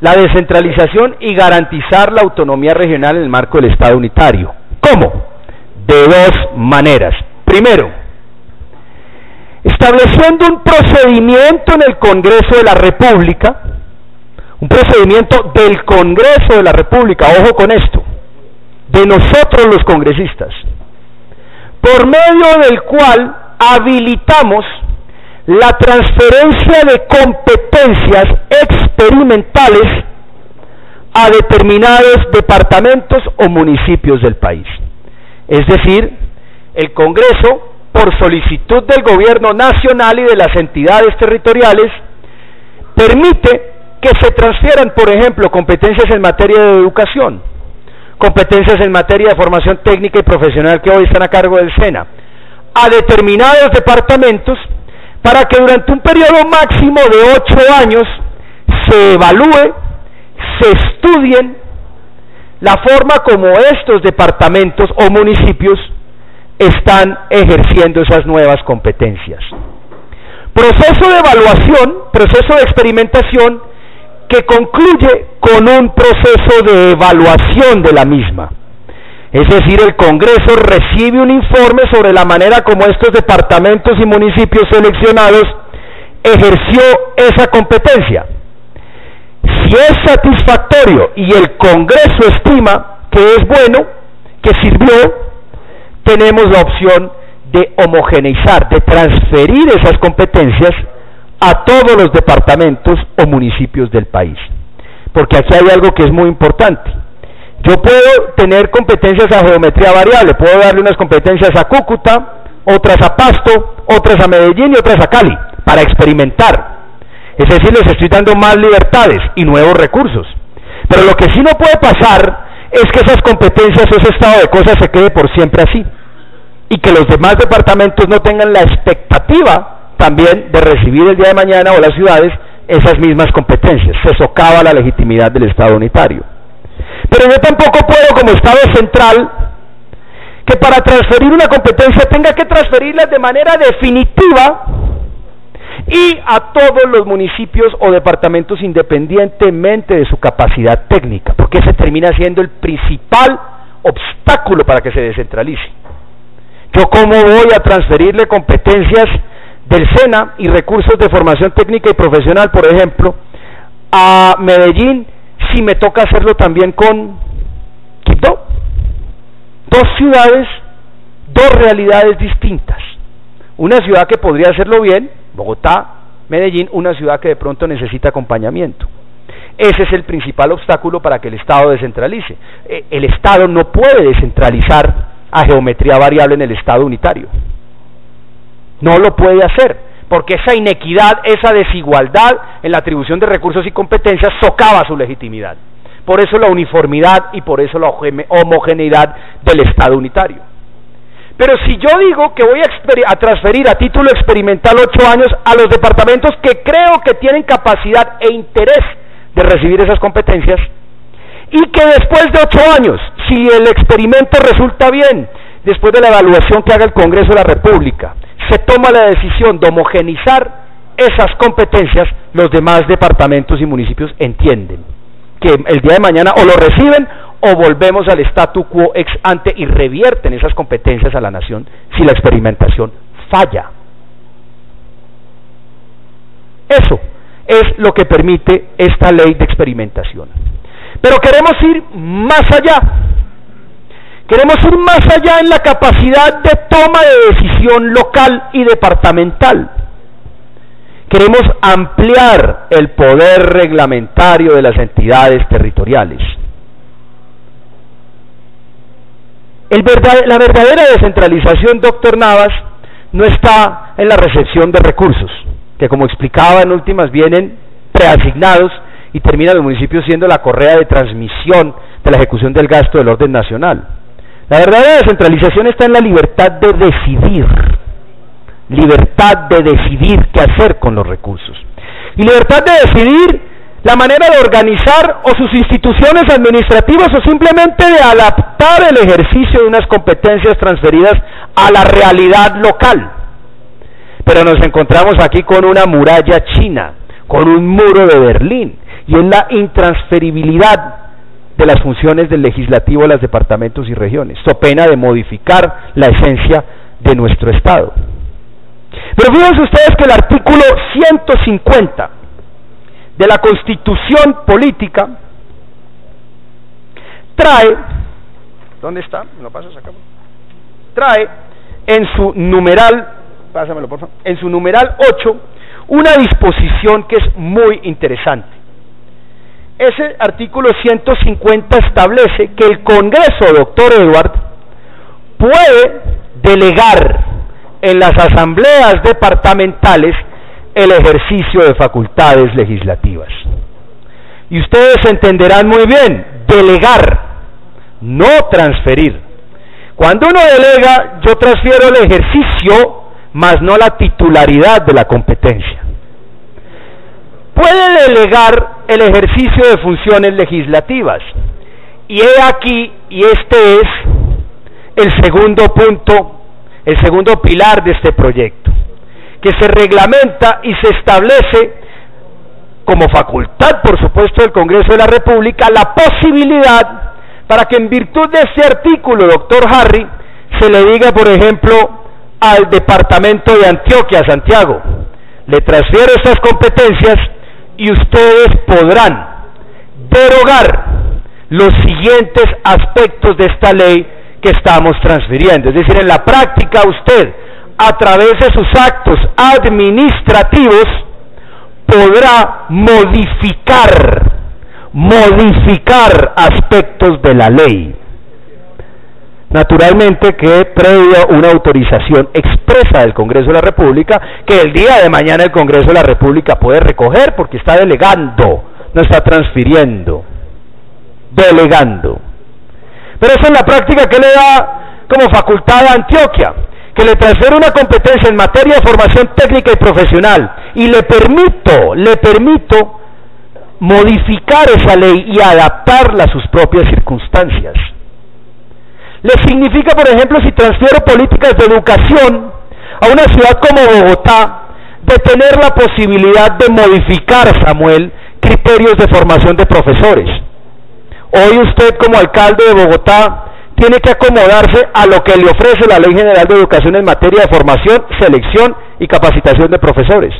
la descentralización y garantizar la autonomía regional en el marco del Estado unitario. ¿Cómo? De dos maneras. Primero, estableciendo un procedimiento en el Congreso de la República, un procedimiento del Congreso de la República, ojo con esto, de nosotros los congresistas, por medio del cual habilitamos la transferencia de competencias experimentales a determinados departamentos o municipios del país. Es decir, el Congreso, por solicitud del gobierno nacional y de las entidades territoriales, permite que se transfieran, por ejemplo, competencias en materia de educación, competencias en materia de formación técnica y profesional que hoy están a cargo del SENA, a determinados departamentos, para que durante un periodo máximo de 8 años se evalúe, se estudien la forma como estos departamentos o municipios están ejerciendo esas nuevas competencias. Proceso de evaluación, proceso de experimentación que concluye con un proceso de evaluación de la misma. Es decir, el Congreso recibe un informe sobre la manera como estos departamentos y municipios seleccionados ejerció esa competencia. Si es satisfactorio y el Congreso estima que es bueno, que sirvió, tenemos la opción de homogeneizar, de transferir esas competencias a todos los departamentos o municipios del país. Porque aquí hay algo que es muy importante. Yo puedo tener competencias a geometría variable, puedo darle unas competencias a Cúcuta, otras a Pasto, otras a Medellín y otras a Cali, para experimentar. Es decir, les estoy dando más libertades y nuevos recursos. Pero lo que sí no puede pasar es que esas competencias, ese estado de cosas se quede por siempre así, y que los demás departamentos no tengan la expectativa también de recibir el día de mañana, o las ciudades, esas mismas competencias. Se socava la legitimidad del Estado unitario. Pero yo tampoco puedo, como Estado central, que para transferir una competencia tenga que transferirla de manera definitiva y a todos los municipios o departamentos independientemente de su capacidad técnica, porque ese termina siendo el principal obstáculo para que se descentralice. Yo cómo voy a transferirle competencias del SENA y recursos de formación técnica y profesional, por ejemplo, a Medellín, si me toca hacerlo también con Quibdó. Dos ciudades, dos realidades distintas. Una ciudad que podría hacerlo bien, Bogotá, Medellín, una ciudad que de pronto necesita acompañamiento. Ese es el principal obstáculo para que el Estado descentralice. El Estado no puede descentralizar a geometría variable en el Estado unitario. No lo puede hacer, porque esa inequidad, esa desigualdad en la atribución de recursos y competencias socava su legitimidad. Por eso la uniformidad y por eso la homogeneidad del Estado unitario. Pero si yo digo que voy a transferir a título experimental 8 años a los departamentos que creo que tienen capacidad e interés de recibir esas competencias, y que después de 8 años, si el experimento resulta bien, después de la evaluación que haga el Congreso de la República, se toma la decisión de homogenizar esas competencias, los demás departamentos y municipios entienden que el día de mañana o lo reciben o volvemos al statu quo ex ante y revierten esas competencias a la nación si la experimentación falla. Eso es lo que permite esta ley de experimentación. Pero queremos ir más allá. Queremos ir más allá en la capacidad de toma de decisión local y departamental. Queremos ampliar el poder reglamentario de las entidades territoriales. La verdadera descentralización, doctor Navas, no está en la recepción de recursos, que como explicaba en últimas vienen preasignados y terminan los municipios siendo la correa de transmisión de la ejecución del gasto del orden nacional. La verdadera descentralización está en la libertad de decidir qué hacer con los recursos, y libertad de decidir la manera de organizar o sus instituciones administrativas o simplemente de adaptar el ejercicio de unas competencias transferidas a la realidad local. Pero nos encontramos aquí con una muralla china, con un muro de Berlín, y es la intransferibilidad de las funciones del legislativo a los departamentos y regiones, so pena de modificar la esencia de nuestro Estado. Pero fíjense ustedes que el artículo 150 de la Constitución Política trae, ¿dónde está? ¿Me lo pasas acá? Trae en su numeral, pásamelo por favor, en su numeral 8, una disposición que es muy interesante. Ese artículo 150 establece que el Congreso, doctor Edward, puede delegar en las asambleas departamentales el ejercicio de facultades legislativas. Y ustedes entenderán muy bien, delegar, no transferir. Cuando uno delega, yo transfiero el ejercicio, más no la titularidad de la competencia. Puede delegar el ejercicio de funciones legislativas. Y he aquí, y este es el segundo punto, el segundo pilar de este proyecto, que se reglamenta y se establece como facultad, por supuesto, del Congreso de la República, la posibilidad para que en virtud de este artículo, doctor Harry, se le diga, por ejemplo, al departamento de Antioquia, Santiago, le transfiero estas competencias y ustedes podrán derogar los siguientes aspectos de esta ley que estamos transfiriendo. Es decir, en la práctica usted, a través de sus actos administrativos, podrá modificar modificar aspectos de la ley. Naturalmente que previa una autorización expresa del Congreso de la República, que el día de mañana el Congreso de la República puede recoger porque está delegando, no está transfiriendo, delegando. Pero eso en la práctica, ¿qué le da como facultad a Antioquia? Que le transfiere una competencia en materia de formación técnica y profesional y le permito modificar esa ley y adaptarla a sus propias circunstancias. Le significa, por ejemplo, si transfiero políticas de educación a una ciudad como Bogotá, de tener la posibilidad de modificar, Samuel, criterios de formación de profesores. Hoy usted como alcalde de Bogotá tiene que acomodarse a lo que le ofrece la Ley General de Educación en materia de formación, selección y capacitación de profesores.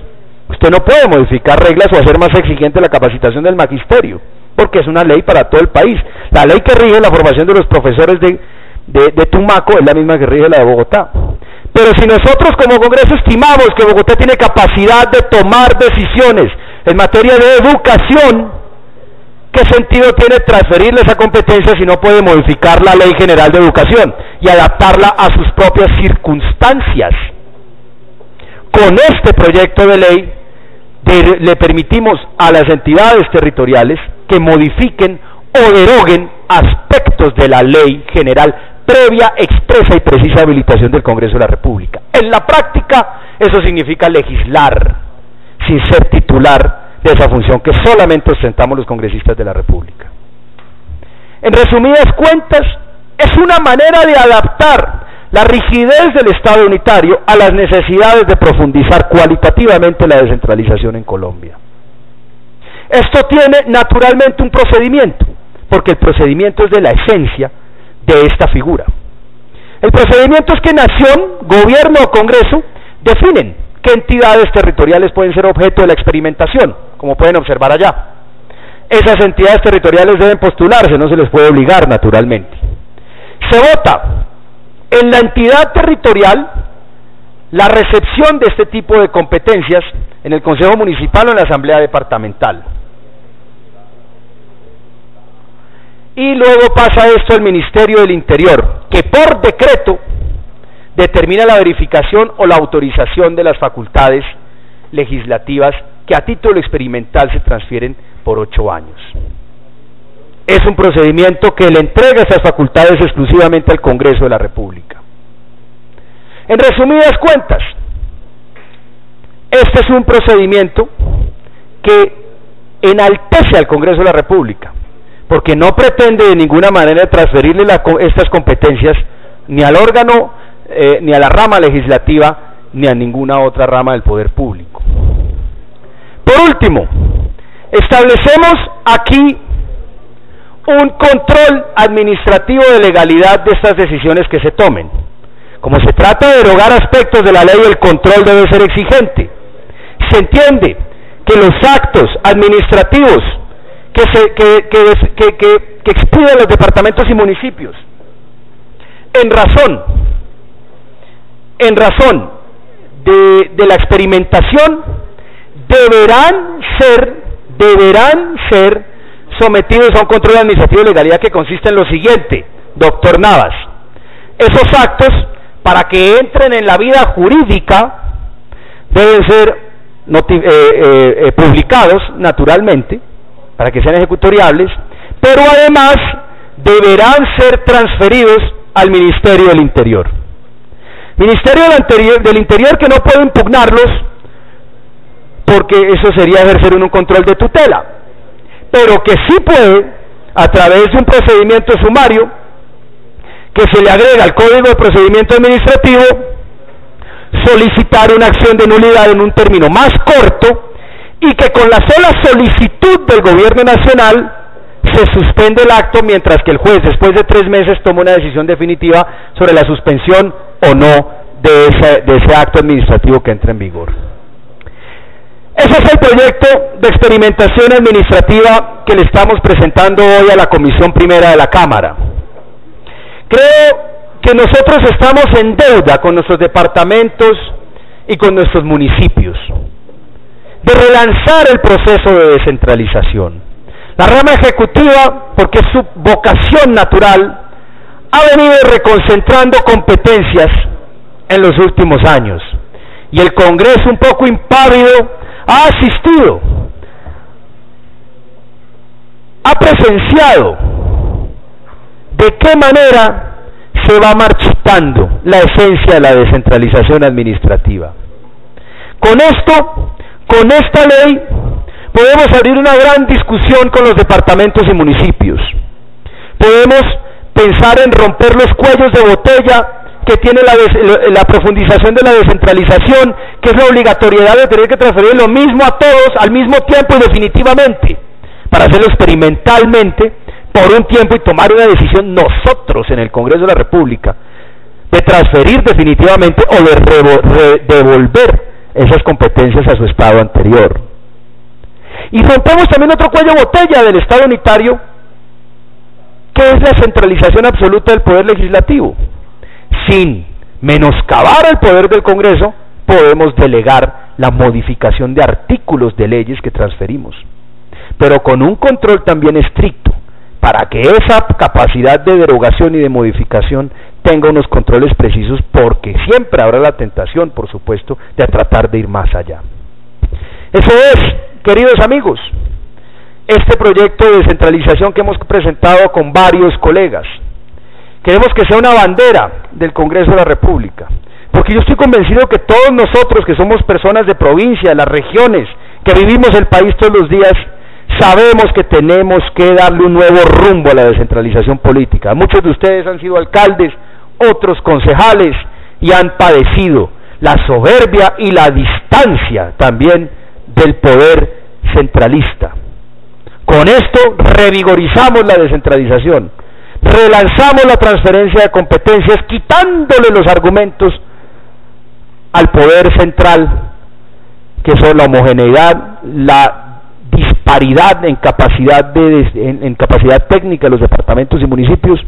Usted no puede modificar reglas o hacer más exigente la capacitación del magisterio, porque es una ley para todo el país. La ley que rige la formación de los profesores de Tumaco es la misma que rige la de Bogotá. Pero si nosotros como Congreso estimamos que Bogotá tiene capacidad de tomar decisiones en materia de educación, ¿qué sentido tiene transferirle esa competencia si no puede modificar la Ley General de Educación y adaptarla a sus propias circunstancias? Con este proyecto de ley le permitimos a las entidades territoriales que modifiquen o deroguen aspectos de la Ley General previa, expresa y precisa habilitación del Congreso de la República. En la práctica, eso significa legislar sin ser titular de esa función que solamente ostentamos los congresistas de la República. En resumidas cuentas, es una manera de adaptar la rigidez del Estado unitario a las necesidades de profundizar cualitativamente la descentralización en Colombia. Esto tiene naturalmente un procedimiento, porque el procedimiento es de la esencia de esta figura. El procedimiento es que nación, gobierno o Congreso definen qué entidades territoriales pueden ser objeto de la experimentación, como pueden observar allá. Esas entidades territoriales deben postularse, no se les puede obligar naturalmente. Se vota en la entidad territorial la recepción de este tipo de competencias en el Consejo Municipal o en la Asamblea Departamental. Y luego pasa esto al Ministerio del Interior, que por decreto determina la verificación o la autorización de las facultades legislativas que a título experimental se transfieren por 8 años. Es un procedimiento que le entrega esas facultades exclusivamente al Congreso de la República. En resumidas cuentas, este es un procedimiento que enaltece al Congreso de la República, porque no pretende de ninguna manera transferirle estas competencias ni al órgano, ni a la rama legislativa, ni a ninguna otra rama del poder público. Por último, establecemos aquí un control administrativo de legalidad de estas decisiones que se tomen. Como se trata de derogar aspectos de la ley, el control debe ser exigente. Se entiende que los actos administrativos que expiden los departamentos y municipios, en razón de la experimentación, deberán ser sometidos a un control administrativo de legalidad que consiste en lo siguiente, doctor Navas: esos actos, para que entren en la vida jurídica, deben ser publicados naturalmente, para que sean ejecutoriables, pero además deberán ser transferidos al Ministerio del Interior. Ministerio del Interior que no puede impugnarlos, porque eso sería ejercer un control de tutela, pero que sí puede, a través de un procedimiento sumario que se le agrega al Código de Procedimiento Administrativo, solicitar una acción de nulidad en un término más corto, y que con la sola solicitud del Gobierno Nacional se suspende el acto, mientras que el juez después de 3 meses toma una decisión definitiva sobre la suspensión o no de ese acto administrativo que entra en vigor. Ese es el proyecto de experimentación administrativa que le estamos presentando hoy a la Comisión Primera de la Cámara. Creo que nosotros estamos en deuda con nuestros departamentos y con nuestros municipios de relanzar el proceso de descentralización. La rama ejecutiva, porque es su vocación natural, ha venido reconcentrando competencias en los últimos años. Y el Congreso, un poco impávido, ha asistido, ha presenciado de qué manera se va marchitando la esencia de la descentralización administrativa. Con esto, con esta ley, podemos abrir una gran discusión con los departamentos y municipios. Podemos pensar en romper los cuellos de botella que tiene la profundización de la descentralización, que es la obligatoriedad de tener que transferir lo mismo a todos al mismo tiempo y definitivamente, para hacerlo experimentalmente por un tiempo y tomar una decisión nosotros en el Congreso de la República de transferir definitivamente o de devolver esas competencias a su estado anterior. Y rompemos también otro cuello de botella del Estado unitario, que es la centralización absoluta del Poder Legislativo. Sin menoscabar el poder del Congreso, podemos delegar la modificación de artículos de leyes que transferimos, pero con un control también estricto, para que esa capacidad de derogación y de modificación tenga unos controles precisos, porque siempre habrá la tentación, por supuesto, de tratar de ir más allá. Eso es, queridos amigos, este proyecto de descentralización que hemos presentado con varios colegas. Queremos que sea una bandera del Congreso de la República, porque yo estoy convencido que todos nosotros que somos personas de provincia, de las regiones, que vivimos el país todos los días, sabemos que tenemos que darle un nuevo rumbo a la descentralización política. Muchos de ustedes han sido alcaldes, otros concejales, y han padecido la soberbia y la distancia también del poder centralista. Con esto revigorizamos la descentralización, relanzamos la transferencia de competencias, quitándole los argumentos al poder central, que son la homogeneidad, la disparidad en capacidad en capacidad técnica de los departamentos y municipios,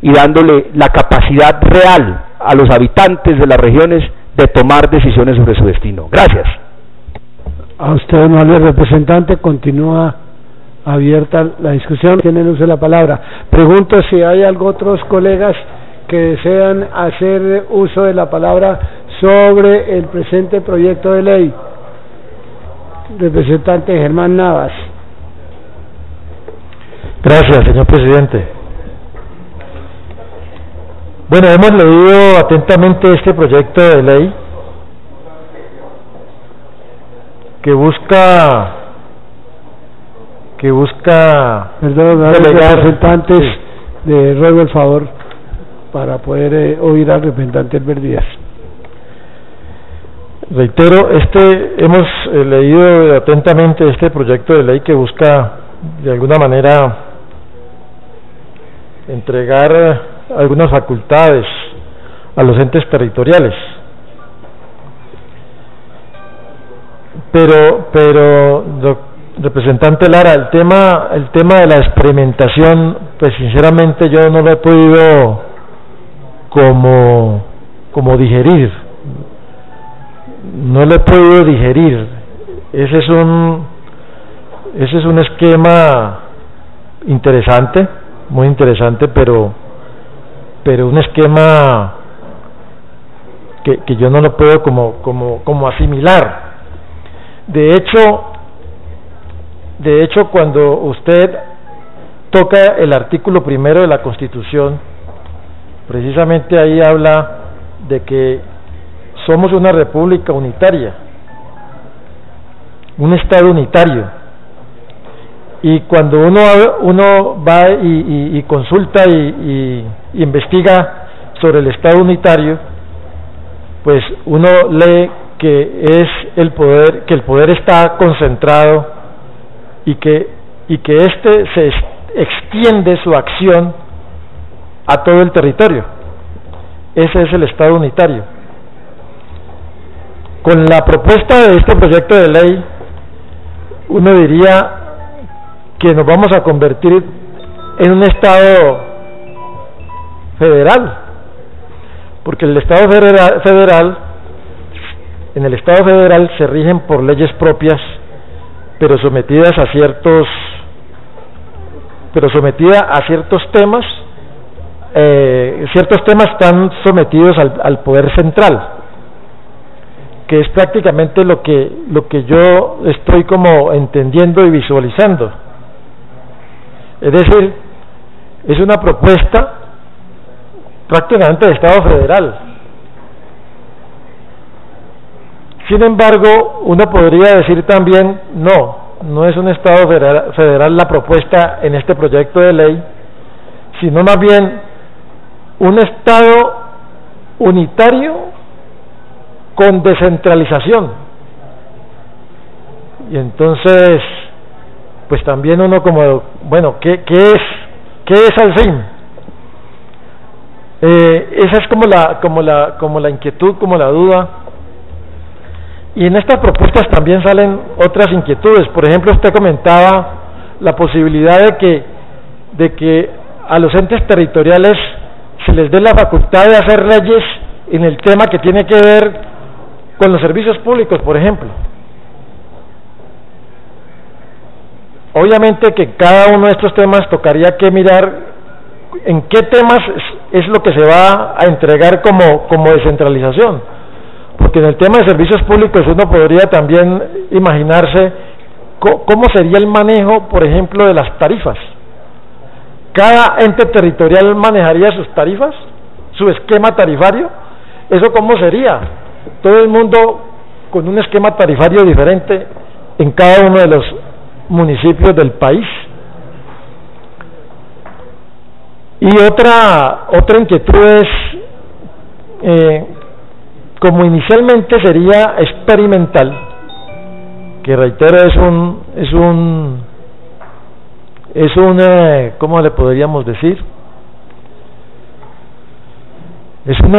y dándole la capacidad real a los habitantes de las regiones de tomar decisiones sobre su destino. Gracias. A usted, honorable representante, continúa abierta la discusión. Tienen uso de la palabra. Pregunto si hay otros colegas que desean hacer uso de la palabra sobre el presente proyecto de ley. Representante Germán Navas. Gracias, señor presidente. Bueno, hemos leído atentamente este proyecto de ley que busca Perdón, representantes, le ruego el favor para poder oír al representante Elber Díaz. Reitero, hemos leído atentamente este proyecto de ley que busca de alguna manera entregar algunas facultades a los entes territoriales, pero representante Lara, el tema de la experimentación, pues sinceramente yo no lo he podido como digerir. No lo he podido digerir. Ese es un esquema interesante, muy interesante, pero un esquema que yo no lo puedo como asimilar. De hecho, cuando usted toca el artículo 1 de la Constitución, precisamente ahí habla de que somos una república unitaria, un estado unitario, y cuando uno va y consulta y investiga sobre el estado unitario, pues uno lee que el poder está concentrado y que éste se extiende su acción a todo el territorio. Ese es el estado unitario. Con la propuesta de este proyecto de ley, uno diría que nos vamos a convertir en un estado federal, porque el estado federal, en el estado federal se rigen por leyes propias, pero sometidas a ciertos pero sometida a ciertos temas están sometidos al poder central, que es prácticamente lo que yo estoy como entendiendo y visualizando. Es decir, es una propuesta prácticamente de Estado federal. Sin embargo, uno podría decir también, no es un Estado federal la propuesta en este proyecto de ley, sino más bien un Estado unitario con descentralización. Y entonces, pues también uno como, bueno, ¿qué es al fin? Esa es como la inquietud, como la duda. Y en estas propuestas también salen otras inquietudes. Por ejemplo, usted comentaba la posibilidad de que a los entes territoriales se les dé la facultad de hacer leyes en el tema que tiene que ver con los servicios públicos, por ejemplo. Obviamente que cada uno de estos temas tocaría que mirar en qué temas es lo que se va a entregar como descentralización, porque en el tema de servicios públicos uno podría también imaginarse cómo sería el manejo, por ejemplo, de las tarifas. Cada ente territorial manejaría sus tarifas, su esquema tarifario. ¿Eso cómo sería? Todo el mundo con un esquema tarifario diferente en cada uno de los municipios del país. Y otra inquietud es, como inicialmente sería experimental, que reitero es un ¿cómo le podríamos decir? Es una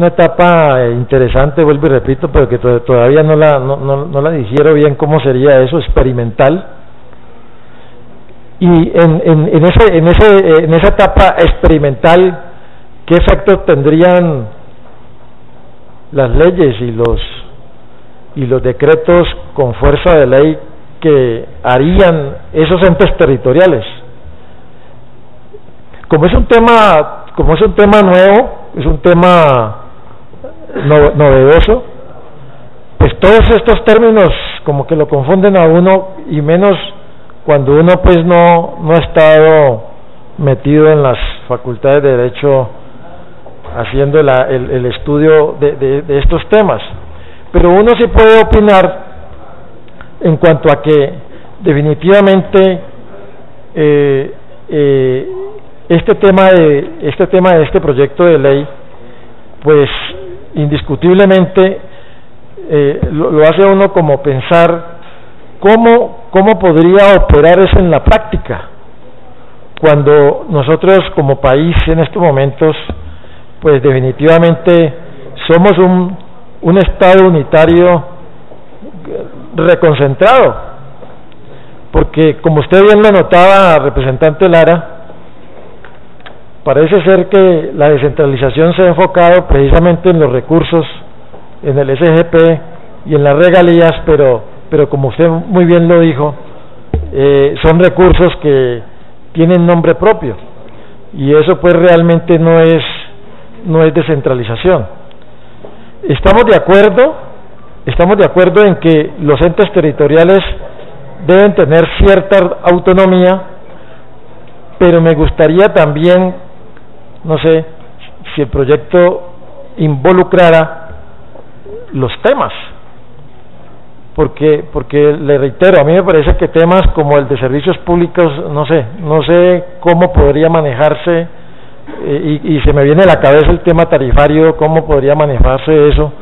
etapa interesante, vuelvo y repito, pero que todavía no la digiero bien cómo sería eso, experimental. Y en esa etapa experimental, ¿qué efectos tendrían las leyes y los decretos con fuerza de ley que harían esos entes territoriales? Como es un tema nuevo, es un tema novedoso, pues todos estos términos como que lo confunden a uno, y menos cuando uno pues no ha estado metido en las facultades de Derecho haciendo el estudio de estos temas. Pero uno sí puede opinar en cuanto a que definitivamente este tema de este proyecto de ley, pues indiscutiblemente lo hace uno como pensar cómo podría operar eso en la práctica, cuando nosotros como país en estos momentos pues definitivamente somos un Estado unitario reconcentrado, porque como usted bien lo notaba, representante Lara, parece ser que la descentralización se ha enfocado precisamente en los recursos, en el SGP y en las regalías, pero como usted muy bien lo dijo, son recursos que tienen nombre propio, y eso pues realmente no es descentralización. Estamos de acuerdo en que los entes territoriales deben tener cierta autonomía, pero me gustaría también, no sé, si el proyecto involucrara los temas, porque le reitero, a mí me parece que temas como el de servicios públicos, no sé cómo podría manejarse, y se me viene a la cabeza el tema tarifario, cómo podría manejarse eso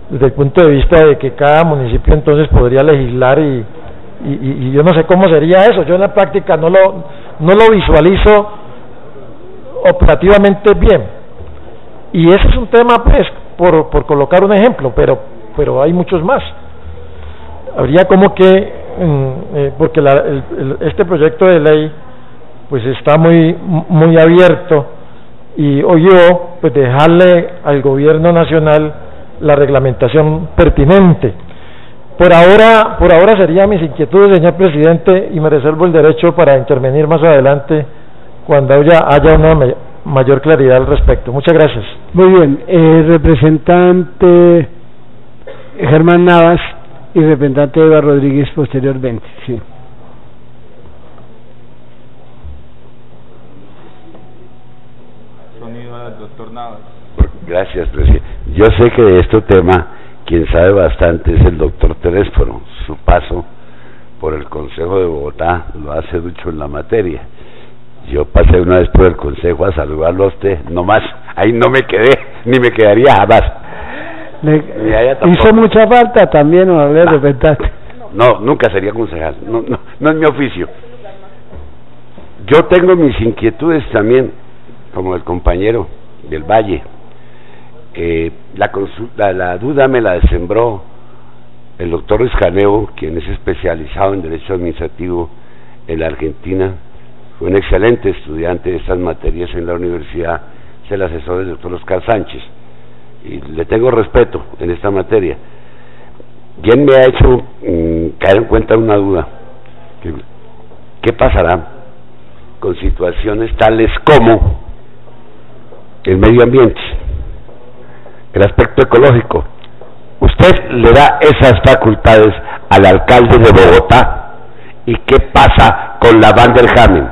desde el punto de vista de que cada municipio entonces podría legislar, y yo no sé cómo sería eso. Yo en la práctica no lo visualizo operativamente bien, y ese es un tema pues por colocar un ejemplo, pero hay muchos más. Habría como que porque este proyecto de ley pues está muy abierto, y yo pues dejarle al gobierno nacional la reglamentación pertinente. Por ahora serían mis inquietudes, señor presidente, y me reservo el derecho para intervenir más adelante cuando haya una mayor claridad al respecto. Muchas gracias. Muy bien, representante Germán Navas y representante Eva Rodríguez posteriormente. Sí. Sonido al doctor Navas. Gracias, presidente. Yo sé que de este tema quien sabe bastante es el doctor Teléfono. Su paso por el Consejo de Bogotá lo hace mucho en la materia. Yo pasé una vez por el Consejo a saludarlo a usted, no más. Ahí no me quedé, ni me quedaría jamás. Hizo mucha falta también, honorable representante. No, nunca sería concejal. No es mi oficio. Yo tengo mis inquietudes también, como el compañero del Valle. La duda me la sembró el doctor Escaneo, quien es especializado en Derecho Administrativo en la Argentina. Fue un excelente estudiante de estas materias en la universidad, es el asesor del doctor Oscar Sánchez, y le tengo respeto en esta materia. Y él me ha hecho caer en cuenta una duda: ¿qué pasará con situaciones tales como el medio ambiente, el aspecto ecológico? Usted le da esas facultades al alcalde de Bogotá, ¿y qué pasa con la Van der Hamen?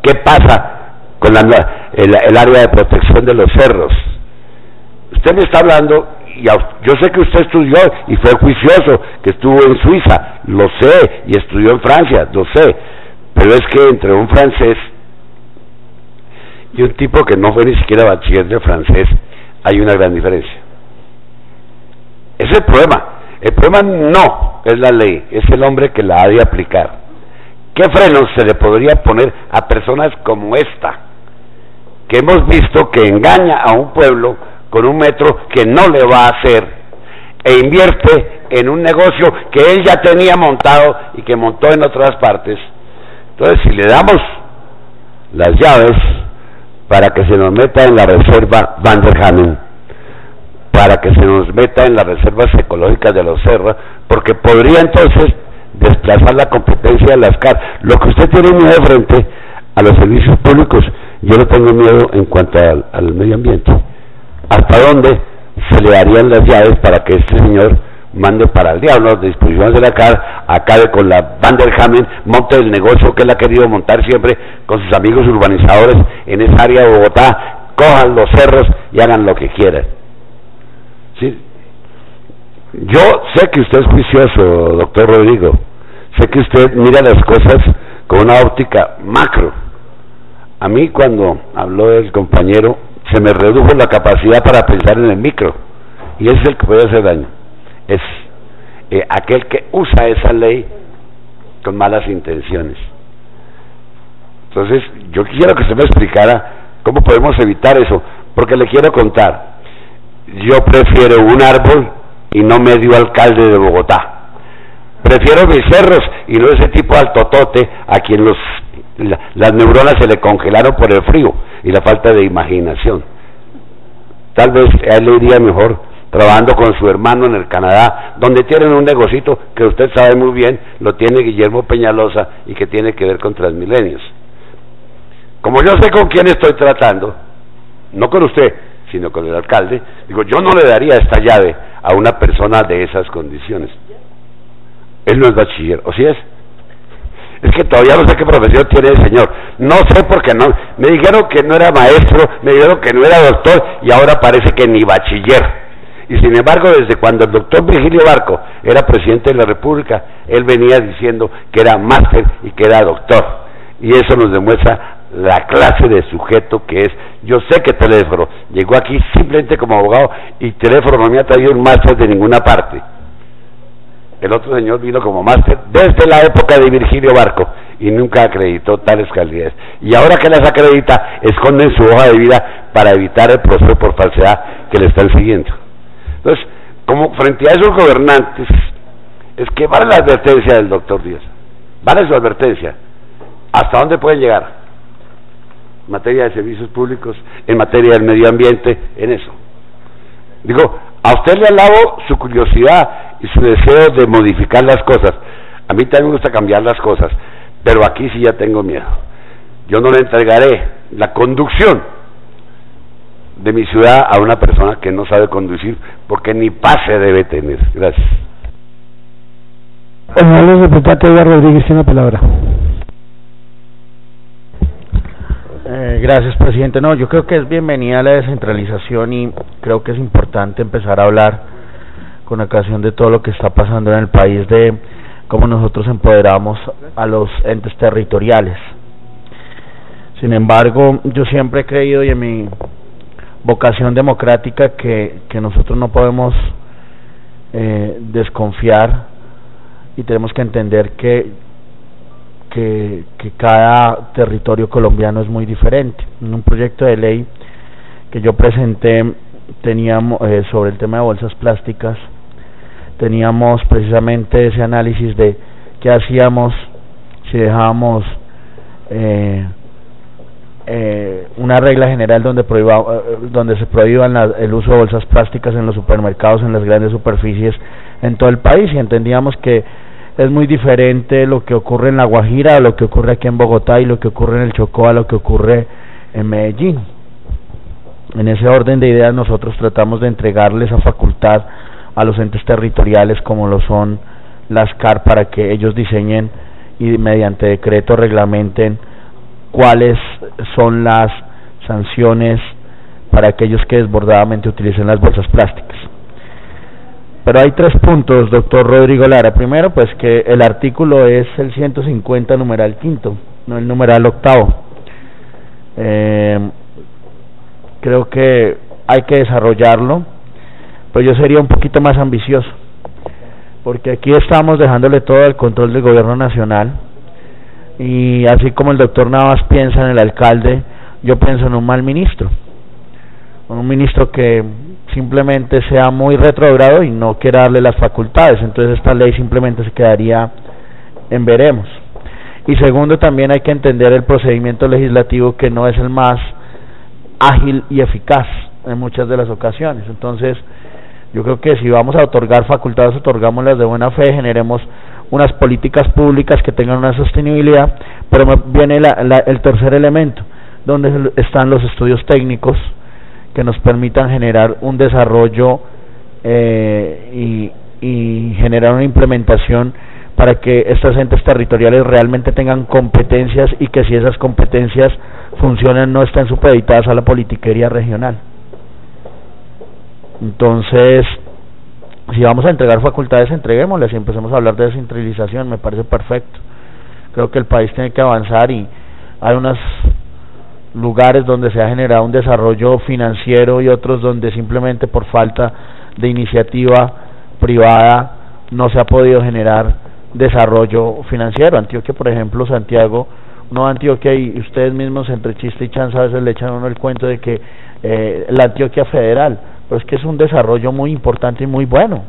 ¿Qué pasa con el área de protección de los cerros? Usted me está hablando, y yo sé que usted estudió y fue juicioso, que estuvo en Suiza, lo sé, y estudió en Francia, lo sé, pero es que entre un francés y un tipo que no fue ni siquiera bachiller de francés hay una gran diferencia. Ese es el problema. El problema no es la ley, es el hombre que la ha de aplicar. ¿Qué frenos se le podría poner a personas como esta, que hemos visto que engaña a un pueblo con un metro que no le va a hacer, e invierte en un negocio que él ya tenía montado y que montó en otras partes? Entonces, si le damos las llaves para que se nos meta en la reserva Van der Hamen, para que se nos meta en las reservas ecológicas de los cerros, porque podría entonces desplazar la competencia de las CAR. Lo que usted tiene miedo frente a los servicios públicos, yo no tengo miedo en cuanto al medio ambiente. ¿Hasta dónde se le darían las llaves para que este señor mande para el diablo de disposiciones de la CAR, acabe con la Van der Hamen, monte el negocio que él ha querido montar siempre con sus amigos urbanizadores en esa área de Bogotá, cojan los cerros y hagan lo que quieran? ¿Sí? Yo sé que usted es juicioso, doctor Rodrigo, sé que usted mira las cosas con una óptica macro. A mí, cuando habló el compañero, se me redujo la capacidad para pensar en el micro, y ese es el que puede hacer daño. Es aquel que usa esa ley con malas intenciones. Entonces, yo quisiera que usted me explicara cómo podemos evitar eso, porque le quiero contar. Yo prefiero un árbol y no medio alcalde de Bogotá. Prefiero mis cerros y no ese tipo altotote a quien las neuronas se le congelaron por el frío y la falta de imaginación. Tal vez a él le iría mejor trabajando con su hermano en el Canadá, donde tienen un negocito que usted sabe muy bien, lo tiene Guillermo Peñalosa, y que tiene que ver con Transmilenios. Como yo sé con quién estoy tratando, no con usted, sino con el alcalde, digo, yo no le daría esta llave a una persona de esas condiciones. Él no es bachiller, ¿o sí es? Es que todavía no sé qué profesión tiene el señor. No sé por qué no. Me dijeron que no era maestro, me dijeron que no era doctor, y ahora parece que ni bachiller. Y sin embargo, desde cuando el doctor Virgilio Barco era presidente de la República, él venía diciendo que era máster y que era doctor. Y eso nos demuestra la clase de sujeto que es. Yo sé que Teléfono llegó aquí simplemente como abogado, y Teléfono no me ha traído un máster de ninguna parte. El otro señor vino como máster desde la época de Virgilio Barco y nunca acreditó tales calidades. Y ahora que las acredita, esconden su hoja de vida para evitar el proceso por falsedad que le están siguiendo. Entonces, como frente a esos gobernantes, es que vale la advertencia del doctor Díaz, vale su advertencia. ¿Hasta dónde pueden llegar? En materia de servicios públicos, en materia del medio ambiente, en eso. Digo, a usted le alabo su curiosidad y su deseo de modificar las cosas. A mí también me gusta cambiar las cosas, pero aquí sí ya tengo miedo. Yo no le entregaré la conducción de mi ciudad a una persona que no sabe conducir, porque ni pase debe tener. Gracias. Honorable representante Eduardo Rodríguez, tiene la palabra. Gracias, presidente. No, yo creo que es bienvenida la descentralización y creo que es importante empezar a hablar con ocasión de todo lo que está pasando en el país, de cómo nosotros empoderamos a los entes territoriales. Sin embargo, yo siempre he creído, y en mi vocación democrática, que nosotros no podemos desconfiar, y tenemos que entender que cada territorio colombiano es muy diferente. En un proyecto de ley que yo presenté teníamos sobre el tema de bolsas plásticas, teníamos precisamente ese análisis de qué hacíamos si dejábamos una regla general donde se prohíban el uso de bolsas plásticas en los supermercados, en las grandes superficies en todo el país, y entendíamos que es muy diferente lo que ocurre en La Guajira a lo que ocurre aquí en Bogotá, y lo que ocurre en el Chocó a lo que ocurre en Medellín. En ese orden de ideas nosotros tratamos de entregarles esa facultad a los entes territoriales, como lo son las CAR, para que ellos diseñen y mediante decreto reglamenten cuáles son las sanciones para aquellos que desbordadamente utilicen las bolsas plásticas. Pero hay 3 puntos, doctor Rodrigo Lara. Primero, pues que el artículo es el 150, numeral 5, no el numeral 8. Creo que hay que desarrollarlo, pero yo sería un poquito más ambicioso, porque aquí estamos dejándole todo el control del gobierno nacional, y así como el doctor Navas piensa en el alcalde, yo pienso en un mal ministro, un ministro que simplemente sea muy retrógrado y no quiera darle las facultades. Entonces esta ley simplemente se quedaría en veremos. Y segundo, también hay que entender el procedimiento legislativo, que no es el más ágil y eficaz en muchas de las ocasiones. Entonces yo creo que si vamos a otorgar facultades, otorgámoslas de buena fe, generemos unas políticas públicas que tengan una sostenibilidad. Pero viene el tercer elemento, donde están los estudios técnicos que nos permitan generar un desarrollo y generar una implementación para que estos entes territoriales realmente tengan competencias, y que si esas competencias funcionan no estén supeditadas a la politiquería regional. Entonces, si vamos a entregar facultades, entreguémoslas y empecemos a hablar de descentralización. Me parece perfecto. Creo que el país tiene que avanzar, y hay unos lugares donde se ha generado un desarrollo financiero y otros donde simplemente por falta de iniciativa privada no se ha podido generar desarrollo financiero. Antioquia, por ejemplo, Santiago, no Antioquia, y ustedes mismos entre chiste y chanza a veces le echan a uno el cuento de que la Antioquia federal, pero es que es un desarrollo muy importante y muy bueno,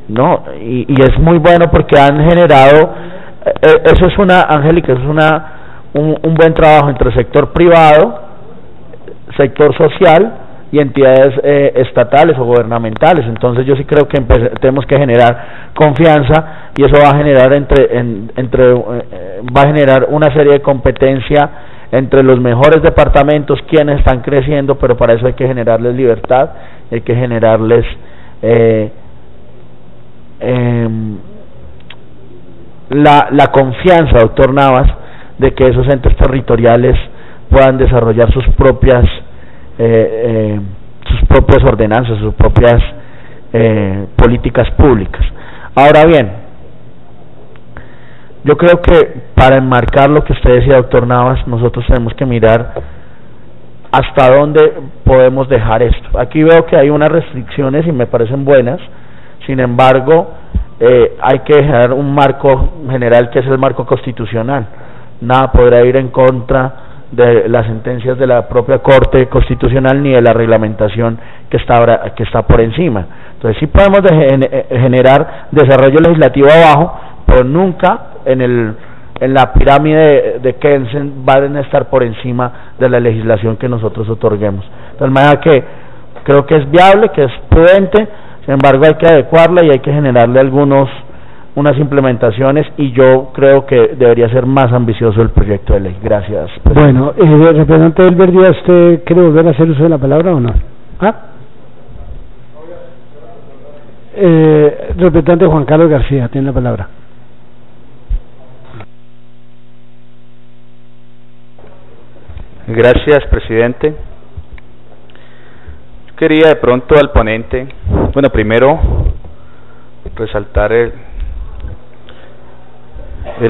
no, y es muy bueno porque han generado, eso es una, Angélica, eso es un buen trabajo entre sector privado, sector social y entidades estatales o gubernamentales. Entonces yo sí creo que tenemos que generar confianza, y eso va a generar va a generar una serie de competencia entre los mejores departamentos, quienes están creciendo, pero para eso hay que generarles libertad, hay que generarles la confianza, doctor Navas, de que esos entes territoriales puedan desarrollar sus propias ordenanzas, sus propias políticas públicas. Ahora bien, yo creo que para enmarcar lo que usted decía, doctor Navas, nosotros tenemos que mirar hasta dónde podemos dejar esto. Aquí veo que hay unas restricciones y me parecen buenas, sin embargo, hay que dejar un marco general, que es el marco constitucional. Nada podrá ir en contra de las sentencias de la propia Corte Constitucional ni de la reglamentación que está por encima. Entonces sí podemos generar desarrollo legislativo abajo, pero nunca en la pirámide de Kelsen van a estar por encima de la legislación que nosotros otorguemos. De tal manera que creo que es viable, que es prudente. Sin embargo, hay que adecuarla y hay que generarle unas implementaciones, y yo creo que debería ser más ambicioso el proyecto de ley. Gracias, presidente. Bueno, representante del Verdía, ¿usted quiere volver a hacer uso de la palabra o no? Representante Juan Carlos García, tiene la palabra. Gracias, presidente. Quería de pronto al ponente, bueno, primero resaltar el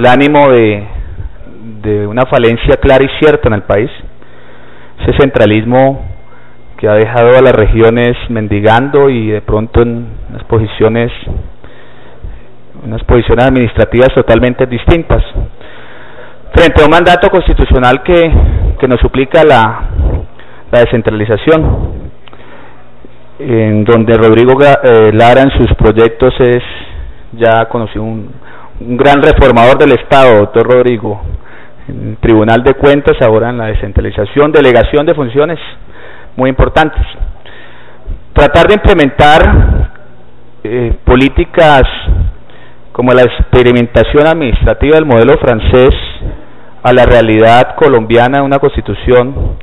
ánimo de una falencia clara y cierta en el país, ese centralismo que ha dejado a las regiones mendigando y de pronto en unas posiciones administrativas totalmente distintas, frente a un mandato constitucional que nos suplica la descentralización, en donde Rodrigo Lara en sus proyectos es ya conocido un gran reformador del Estado, doctor Rodrigo, en el Tribunal de Cuentas, ahora en la descentralización, delegación de funciones muy importantes. Tratar de implementar políticas como la experimentación administrativa del modelo francés a la realidad colombiana de una constitución,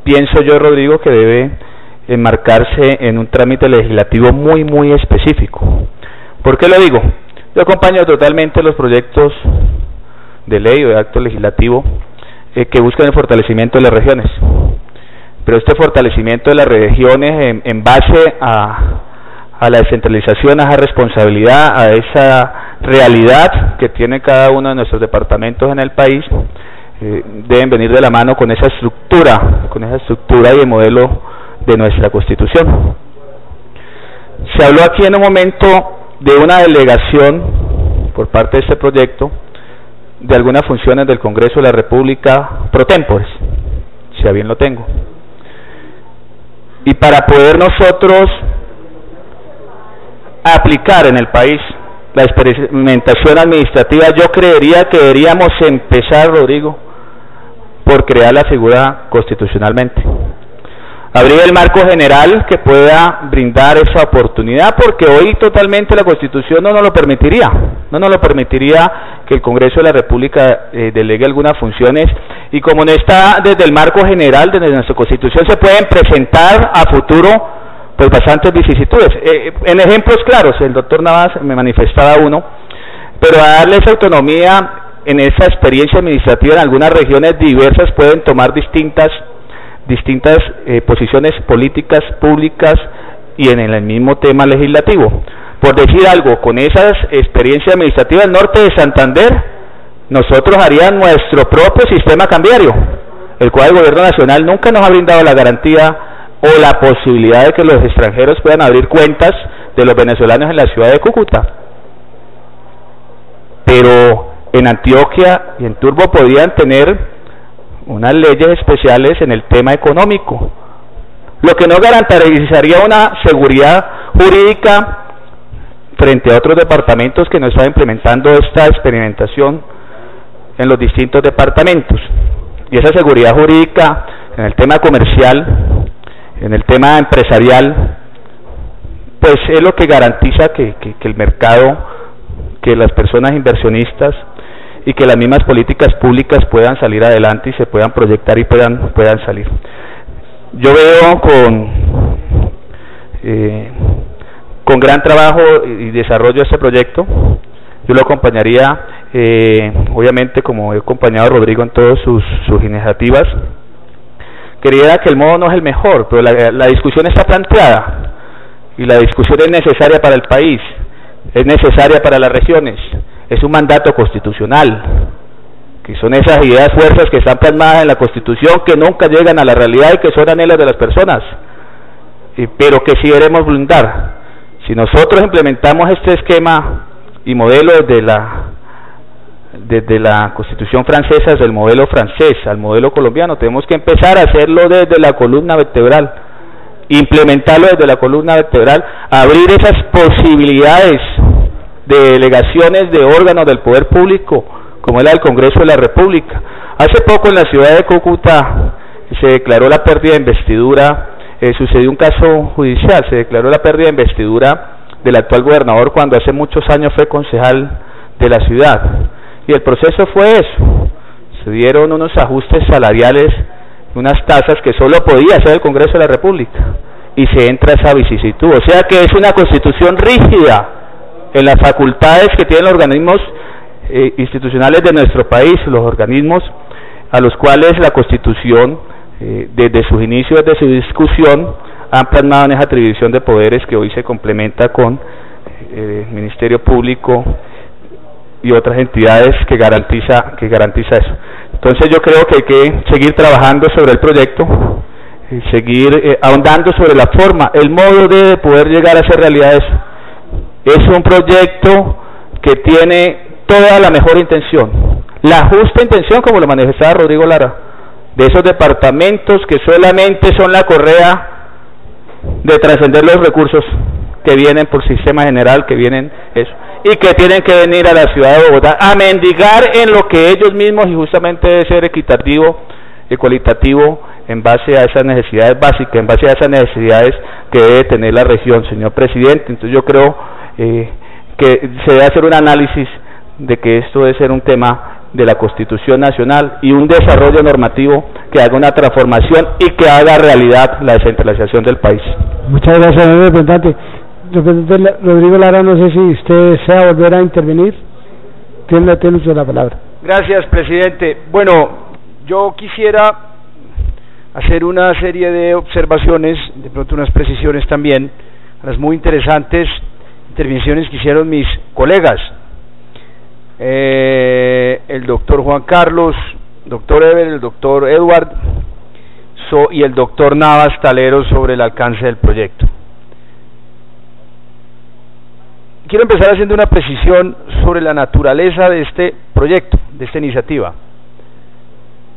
pienso yo, Rodrigo, que debe enmarcarse en un trámite legislativo muy específico. ¿Por qué lo digo? Yo acompaño totalmente los proyectos de ley o de acto legislativo que buscan el fortalecimiento de las regiones, pero este fortalecimiento de las regiones en base a la descentralización, a esa responsabilidad, a esa realidad que tiene cada uno de nuestros departamentos en el país, deben venir de la mano con esa estructura y el modelo de nuestra Constitución. Se habló aquí en un momento de una delegación por parte de este proyecto de algunas funciones del Congreso de la República pro tempore, si a bien lo tengo. Y para poder nosotros aplicar en el país la experimentación administrativa, yo creería que deberíamos empezar, Rodrigo, por crear la figura constitucionalmente. Abrir el marco general que pueda brindar esa oportunidad, porque hoy totalmente la Constitución no nos lo permitiría, que el Congreso de la República delegue algunas funciones, y como no está desde el marco general de nuestra Constitución, se pueden presentar a futuro pues bastantes vicisitudes. En ejemplos claros, el doctor Navas me manifestaba uno, pero a darle esa autonomía en esa experiencia administrativa en algunas regiones diversas pueden tomar distintas posiciones políticas públicas y en el mismo tema legislativo. Por decir algo, con esas experiencias administrativas del norte de Santander, nosotros haríamos nuestro propio sistema cambiario, el cual el gobierno nacional nunca nos ha brindado la garantía o la posibilidad de que los extranjeros puedan abrir cuentas de los venezolanos en la ciudad de Cúcuta. Pero en Antioquia y en Turbo podrían tener unas leyes especiales en el tema económico, lo que no garantizaría una seguridad jurídica frente a otros departamentos que no están implementando esta experimentación en los distintos departamentos. Y esa seguridad jurídica en el tema comercial, en el tema empresarial, pues es lo que garantiza que el mercado, que las personas inversionistas y que las mismas políticas públicas puedan salir adelante y se puedan proyectar y puedan salir. Yo veo con gran trabajo y desarrollo este proyecto. Yo lo acompañaría, obviamente, como he acompañado a Rodrigo en todas sus iniciativas. Creía que el modo no es el mejor, pero la discusión está planteada y la discusión es necesaria para el país, es necesaria para las regiones. Es un mandato constitucional, que son esas ideas fuerzas que están plasmadas en la Constitución, que nunca llegan a la realidad y que son anhelos de las personas, pero que sí debemos blindar. Si nosotros implementamos este esquema y modelo desde la Constitución francesa, desde el modelo francés al modelo colombiano, tenemos que empezar a hacerlo desde la columna vertebral, implementarlo desde la columna vertebral, abrir esas posibilidades de delegaciones de órganos del poder público, como es la del Congreso de la República. Hace poco en la ciudad de Cúcuta se declaró la pérdida de investidura sucedió un caso judicial, se declaró la pérdida de investidura del actual gobernador cuando hace muchos años fue concejal de la ciudad, y el proceso fue eso, se dieron unos ajustes salariales, unas tasas que solo podía hacer el Congreso de la República, y se entra esa vicisitud, o sea que es una constitución rígida en las facultades que tienen los organismos institucionales de nuestro país, los organismos a los cuales la Constitución, desde sus inicios, desde su discusión, han plasmado en esa atribución de poderes que hoy se complementa con el Ministerio Público y otras entidades que garantiza eso. Entonces yo creo que hay que seguir trabajando sobre el proyecto, seguir ahondando sobre la forma, el modo de poder llegar a hacer realidad eso. Es un proyecto que tiene toda la mejor intención, la justa intención, como lo manifestaba Rodrigo Lara, de esos departamentos que solamente son la correa de trascender los recursos que vienen por sistema general, que vienen eso, y que tienen que venir a la ciudad de Bogotá a mendigar en lo que ellos mismos, y justamente debe ser equitativo y cualitativo en base a esas necesidades básicas, en base a esas necesidades que debe tener la región, señor presidente. Entonces yo creo que se debe hacer un análisis de que esto debe ser un tema de la Constitución Nacional y un desarrollo normativo que haga una transformación y que haga realidad la descentralización del país. Muchas gracias, señor representante. Representante Rodrigo Lara, no sé si usted desea volver a intervenir. Tiene usted la palabra. Gracias, presidente. Bueno, yo quisiera hacer una serie de observaciones, de pronto unas precisiones también, las muy interesantes intervenciones que hicieron mis colegas. El doctor Juan Carlos, doctor Eber, el doctor Edward y el doctor Navas Talero sobre el alcance del proyecto. Quiero empezar haciendo una precisión sobre la naturaleza de este proyecto, de esta iniciativa.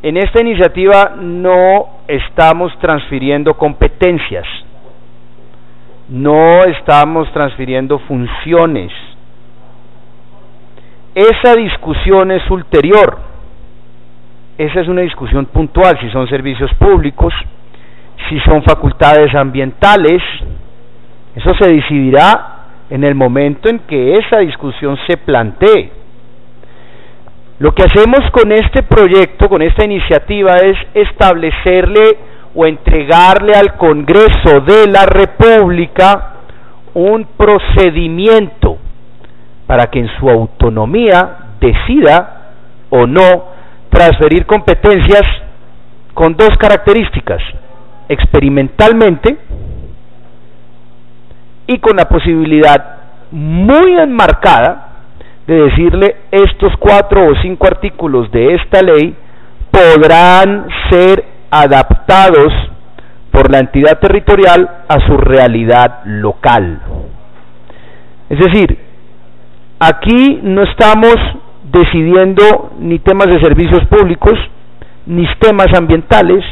En esta iniciativa no estamos transfiriendo competencias, no estamos transfiriendo funciones. Esa discusión es ulterior, esa es una discusión puntual, si son servicios públicos, si son facultades ambientales, eso se decidirá en el momento en que esa discusión se plantee. Lo que hacemos con este proyecto, con esta iniciativa, es establecerle o entregarle al Congreso de la República un procedimiento para que en su autonomía decida o no transferir competencias con dos características: experimentalmente y con la posibilidad muy enmarcada de decirle estos 4 o 5 artículos de esta ley podrán ser adaptados por la entidad territorial a su realidad local. Es decir, aquí no estamos decidiendo ni temas de servicios públicos, ni temas ambientales.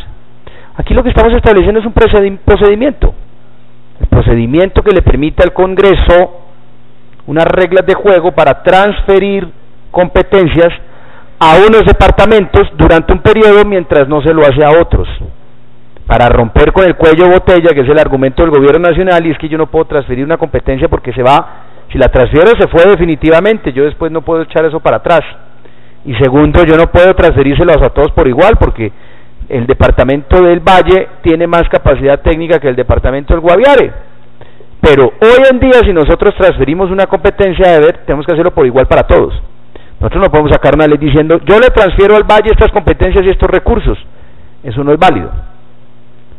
Aquí lo que estamos estableciendo es un procedimiento. El procedimiento que le permite al Congreso unas reglas de juego para transferir competencias a unos departamentos durante un periodo mientras no se lo hace a otros, para romper con el cuello botella, que es el argumento del gobierno nacional, y es que yo no puedo transferir una competencia porque se va. Si la transfiero se fue definitivamente, yo después no puedo echar eso para atrás. Y segundo, yo no puedo transferírselos a todos por igual, porque el departamento del Valle tiene más capacidad técnica que el departamento del Guaviare. Pero hoy en día, si nosotros transferimos una competencia de deber, tenemos que hacerlo por igual para todos. Nosotros no podemos sacar una ley diciendo, yo le transfiero al Valle estas competencias y estos recursos. Eso no es válido,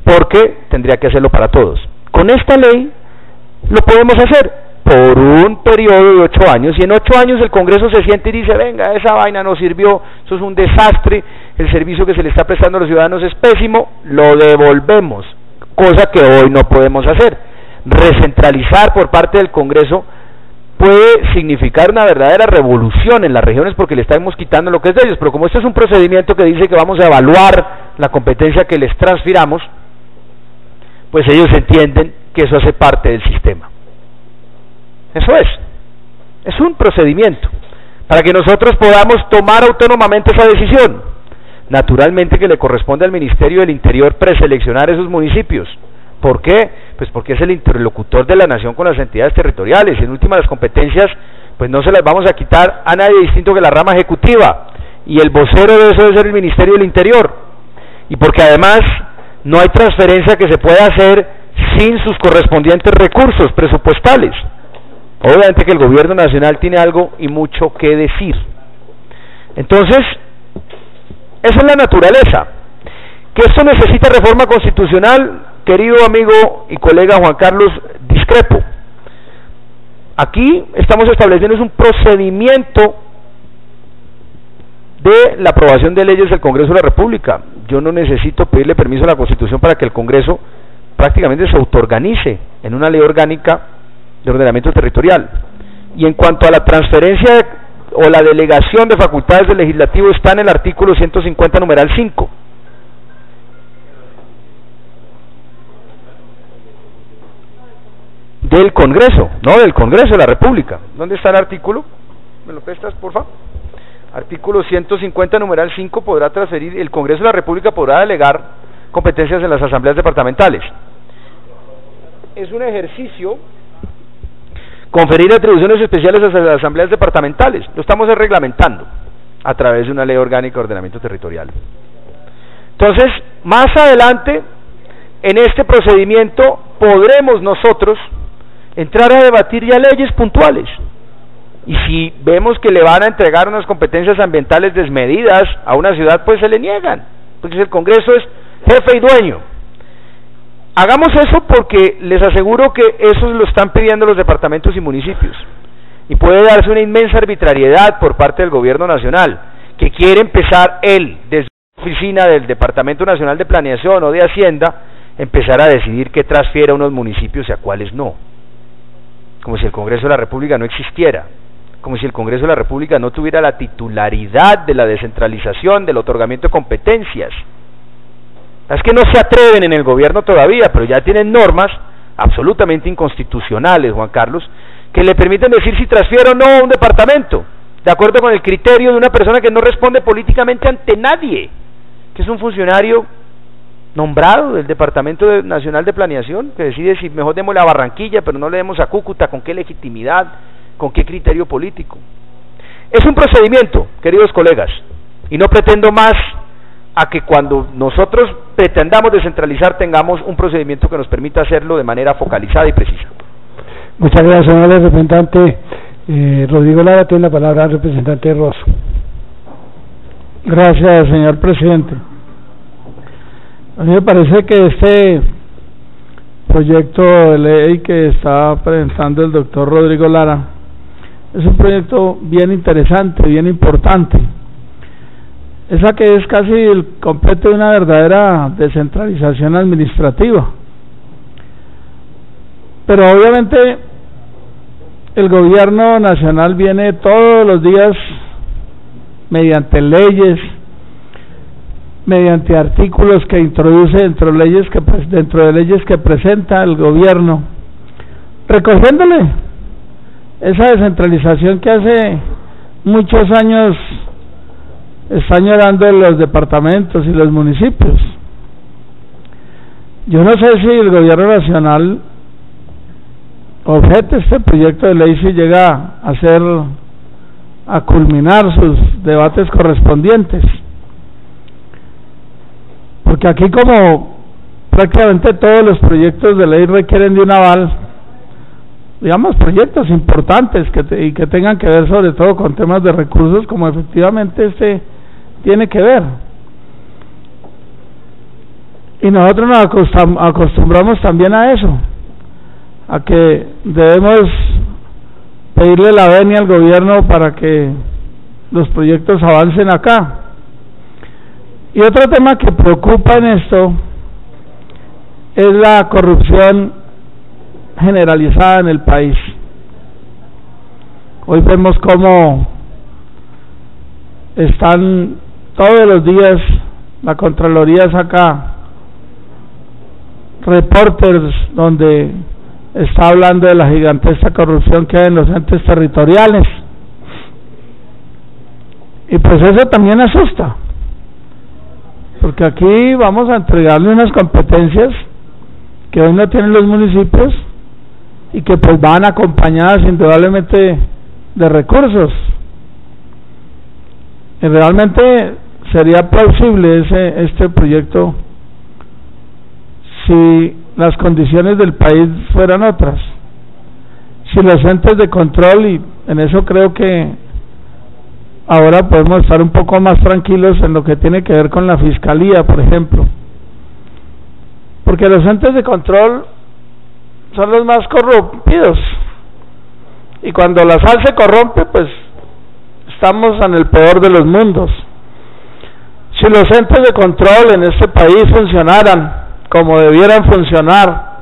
porque tendría que hacerlo para todos. Con esta ley lo podemos hacer por un periodo de 8 años, y en 8 años el Congreso se siente y dice, venga, esa vaina no sirvió, eso es un desastre, el servicio que se le está prestando a los ciudadanos es pésimo, lo devolvemos, cosa que hoy no podemos hacer. Recentralizar por parte del Congreso puede significar una verdadera revolución en las regiones, porque le estamos quitando lo que es de ellos, pero como este es un procedimiento que dice que vamos a evaluar la competencia que les transfiramos, pues ellos entienden que eso hace parte del sistema. Eso es un procedimiento para que nosotros podamos tomar autónomamente esa decisión. Naturalmente que le corresponde al Ministerio del Interior preseleccionar esos municipios, ¿Por qué? Pues porque es el interlocutor de la nación con las entidades territoriales. En última, las competencias pues no se las vamos a quitar a nadie distinto que la rama ejecutiva, y el vocero de eso debe ser el Ministerio del Interior, y porque además no hay transferencia que se pueda hacer sin sus correspondientes recursos presupuestales. Obviamente que el gobierno nacional tiene algo y mucho que decir. Entonces, esa es la naturaleza. Que esto necesita reforma constitucional, querido amigo y colega Juan Carlos, discrepo. Aquí estamos estableciendo un procedimiento de la aprobación de leyes del Congreso de la República. Yo no necesito pedirle permiso a la Constitución para que el Congreso prácticamente se autoorganice en una ley orgánica de ordenamiento territorial. Y en cuanto a la transferencia o la delegación de facultades del legislativo, está en el artículo 150, numeral 5. Del Congreso, no del Congreso de la República. ¿Dónde está el artículo? ¿Me lo prestas, por favor? Artículo 150, numeral 5, podrá transferir, el Congreso de la República podrá delegar competencias en las asambleas departamentales. Es un ejercicio conferir atribuciones especiales a las asambleas departamentales. Lo estamos reglamentando a través de una ley orgánica de ordenamiento territorial. Entonces, más adelante, en este procedimiento, podremos nosotros entrar a debatir ya leyes puntuales. Y si vemos que le van a entregar unas competencias ambientales desmedidas a una ciudad, pues se le niegan, porque el Congreso es jefe y dueño. Hagamos eso porque les aseguro que eso lo están pidiendo los departamentos y municipios, y puede darse una inmensa arbitrariedad por parte del gobierno nacional, que quiere empezar él, desde la oficina del Departamento Nacional de Planeación o de Hacienda, empezar a decidir qué transfiere a unos municipios y a cuáles no, como si el Congreso de la República no existiera, como si el Congreso de la República no tuviera la titularidad de la descentralización, del otorgamiento de competencias. Es que no se atreven en el gobierno todavía, pero ya tienen normas absolutamente inconstitucionales, Juan Carlos, que le permiten decir si transfiere o no a un departamento, de acuerdo con el criterio de una persona que no responde políticamente ante nadie, que es un funcionario nombrado del Departamento Nacional de Planeación, que decide si mejor démosle a Barranquilla, pero no le demos a Cúcuta, con qué legitimidad, con qué criterio político. Es un procedimiento, queridos colegas, y no pretendo más a que cuando nosotros pretendamos descentralizar tengamos un procedimiento que nos permita hacerlo de manera focalizada y precisa. Muchas gracias, señor representante. Rodrigo Lara tiene la palabra al representante Rosso. Gracias, señor presidente. A mí me parece que este proyecto de ley que está presentando el doctor Rodrigo Lara es un proyecto bien interesante, bien importante. Esa que es casi el completo de una verdadera descentralización administrativa. Pero obviamente el gobierno nacional viene todos los días mediante leyes, mediante artículos que introduce dentro de leyes que presenta el gobierno, recogiéndole esa descentralización que hace muchos años están llorando en los departamentos y los municipios. Yo no sé si el gobierno nacional objete este proyecto de ley si llega a culminar sus debates correspondientes, porque aquí, como prácticamente todos los proyectos de ley requieren de un aval, digamos proyectos importantes y que tengan que ver sobre todo con temas de recursos, como efectivamente este tiene que ver, y nosotros nos acostumbramos también a eso, a que debemos pedirle la venia al gobierno para que los proyectos avancen acá. Y otro tema que preocupa en esto es la corrupción generalizada en el país. Hoy vemos cómo están todos los días, la Contraloría saca reportes donde está hablando de la gigantesca corrupción que hay en los entes territoriales, y pues eso también asusta, porque aquí vamos a entregarle unas competencias que hoy no tienen los municipios y que pues van acompañadas indudablemente de recursos. Y realmente sería plausible este proyecto si las condiciones del país fueran otras, si los entes de control, y en eso creo que ahora podemos estar un poco más tranquilos en lo que tiene que ver con la fiscalía, por ejemplo, porque los entes de control son los más corrompidos, y cuando la sal se corrompe, pues estamos en el peor de los mundos. Si los entes de control en este país funcionaran como debieran funcionar,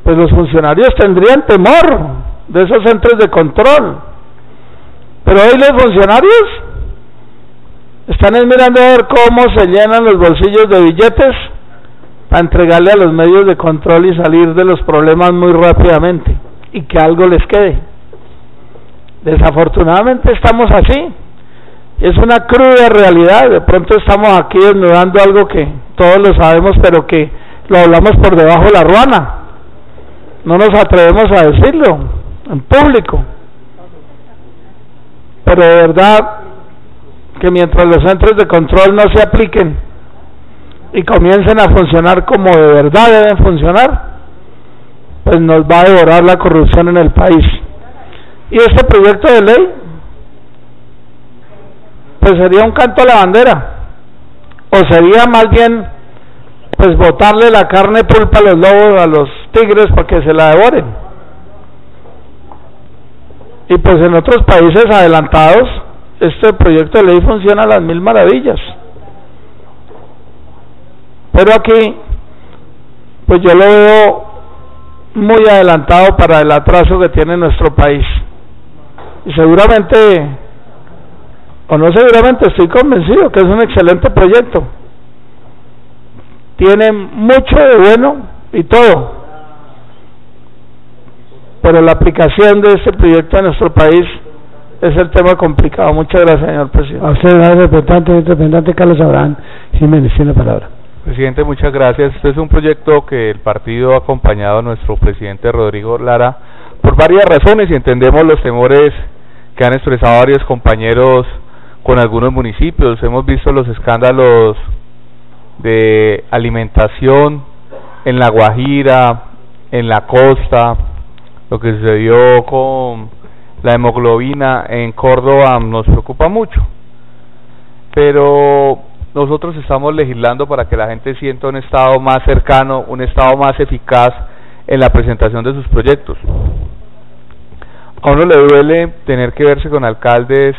pues los funcionarios tendrían temor de esos entes de control. Pero hoy los funcionarios están mirando a ver cómo se llenan los bolsillos de billetes para entregarle a los medios de control y salir de los problemas muy rápidamente y que algo les quede. Desafortunadamente estamos así. Es una cruda realidad. De pronto estamos aquí desnudando algo que todos lo sabemos, pero que lo hablamos por debajo de la ruana. No nos atrevemos a decirlo en público. Pero de verdad que mientras los centros de control no se apliquen y comiencen a funcionar como de verdad deben funcionar, pues nos va a devorar la corrupción en el país. Y este proyecto de ley pues sería un canto a la bandera, o sería más bien pues botarle la carne pulpa a los lobos, a los tigres, para que se la devoren. Y pues en otros países adelantados este proyecto de ley funciona a las mil maravillas, pero aquí pues yo lo veo muy adelantado para el atraso que tiene nuestro país. Y seguramente, o no seguramente, estoy convencido que es un excelente proyecto. Tiene mucho de bueno y todo, pero la aplicación de este proyecto en nuestro país es el tema complicado. Muchas gracias, señor presidente. A usted, representante Carlos Abraham Jiménez, tiene la palabra. Presidente, muchas gracias. Este es un proyecto que el partido ha acompañado a nuestro presidente Rodrigo Lara por varias razones, y entendemos los temores que han expresado varios compañeros con algunos municipios. Hemos visto los escándalos de alimentación en La Guajira, en la costa, lo que sucedió con la hemoglobina en Córdoba nos preocupa mucho, pero nosotros estamos legislando para que la gente sienta un Estado más cercano, un Estado más eficaz en la presentación de sus proyectos. A uno le duele tener que verse con alcaldes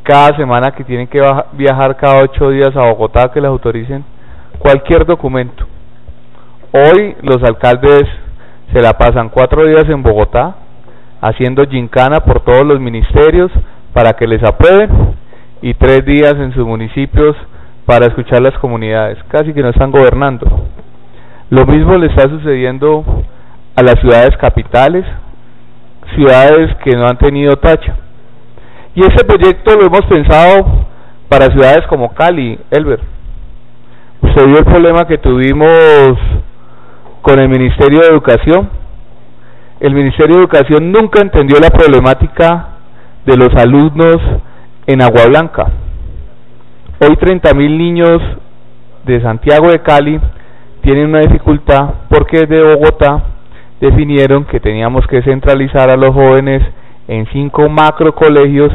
cada semana que tienen que viajar cada 8 días a Bogotá que les autoricen cualquier documento. Hoy los alcaldes se la pasan 4 días en Bogotá haciendo gincana por todos los ministerios para que les aprueben, y 3 días en sus municipios para escuchar las comunidades. Casi que no están gobernando. Lo mismo le está sucediendo a las ciudades capitales, ciudades que no han tenido tacha. Y ese proyecto lo hemos pensado para ciudades como Cali, Elber. Usted vio el problema que tuvimos con el Ministerio de Educación. El Ministerio de Educación nunca entendió la problemática de los alumnos en Agua Blanca. Hoy 30.000 niños de Santiago de Cali tienen una dificultad porque desde Bogotá definieron que teníamos que centralizar a los jóvenes en 5 macro colegios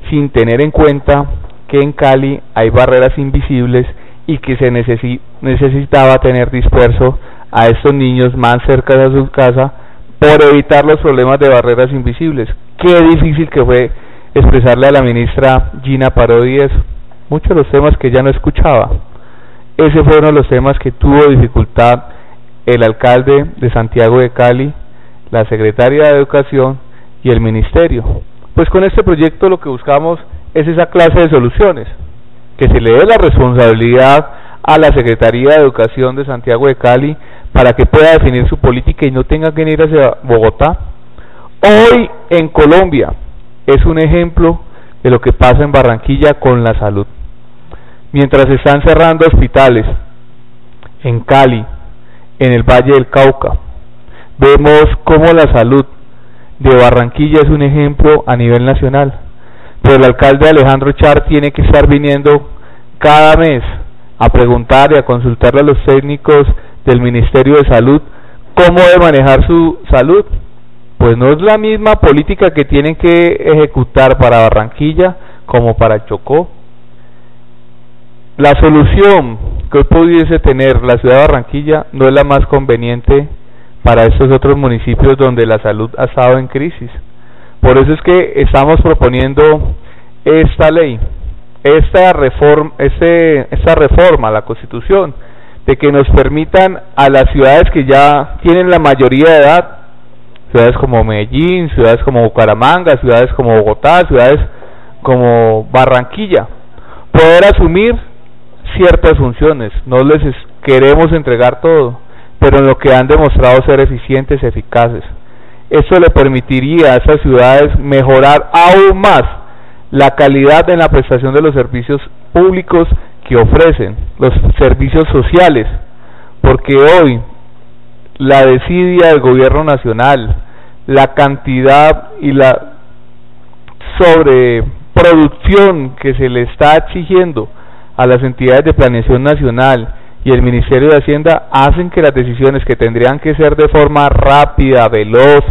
sin tener en cuenta que en Cali hay barreras invisibles y que se necesitaba tener disperso a estos niños más cerca de su casa por evitar los problemas de barreras invisibles. Qué difícil que fue expresarle a la ministra Gina Parodi eso. Muchos de los temas que ella no escuchaba. Ese fue uno de los temas que tuvo dificultad el alcalde de Santiago de Cali, la secretaria de Educación y el ministerio. Pues con este proyecto lo que buscamos es esa clase de soluciones, que se le dé la responsabilidad a la Secretaría de Educación de Santiago de Cali para que pueda definir su política y no tenga que ir hacia Bogotá. Hoy en Colombia es un ejemplo de lo que pasa en Barranquilla con la salud. Mientras están cerrando hospitales en Cali, en el Valle del Cauca. Vemos cómo la salud de Barranquilla es un ejemplo a nivel nacional, pero el alcalde Alejandro Char tiene que estar viniendo cada mes a preguntar y a consultarle a los técnicos del Ministerio de Salud cómo debe manejar su salud. Pues no es la misma política que tienen que ejecutar para Barranquilla como para Chocó. La solución que hoy pudiese tener la ciudad de Barranquilla no es la más conveniente para estos otros municipios donde la salud ha estado en crisis. Por eso es que estamos proponiendo esta ley, esta reforma a la Constitución, de que nos permitan a las ciudades que ya tienen la mayoría de edad, ciudades como Medellín, ciudades como Bucaramanga, ciudades como Bogotá, ciudades como Barranquilla, poder asumir ciertas funciones. No les queremos entregar todo, pero en lo que han demostrado ser eficientes, eficaces. Esto le permitiría a esas ciudades mejorar aún más la calidad en la prestación de los servicios públicos que ofrecen, los servicios sociales, porque hoy la desidia del gobierno nacional, la cantidad y la sobreproducción que se le está exigiendo a las entidades de planeación nacional y el Ministerio de Hacienda hacen que las decisiones que tendrían que ser de forma rápida, veloz,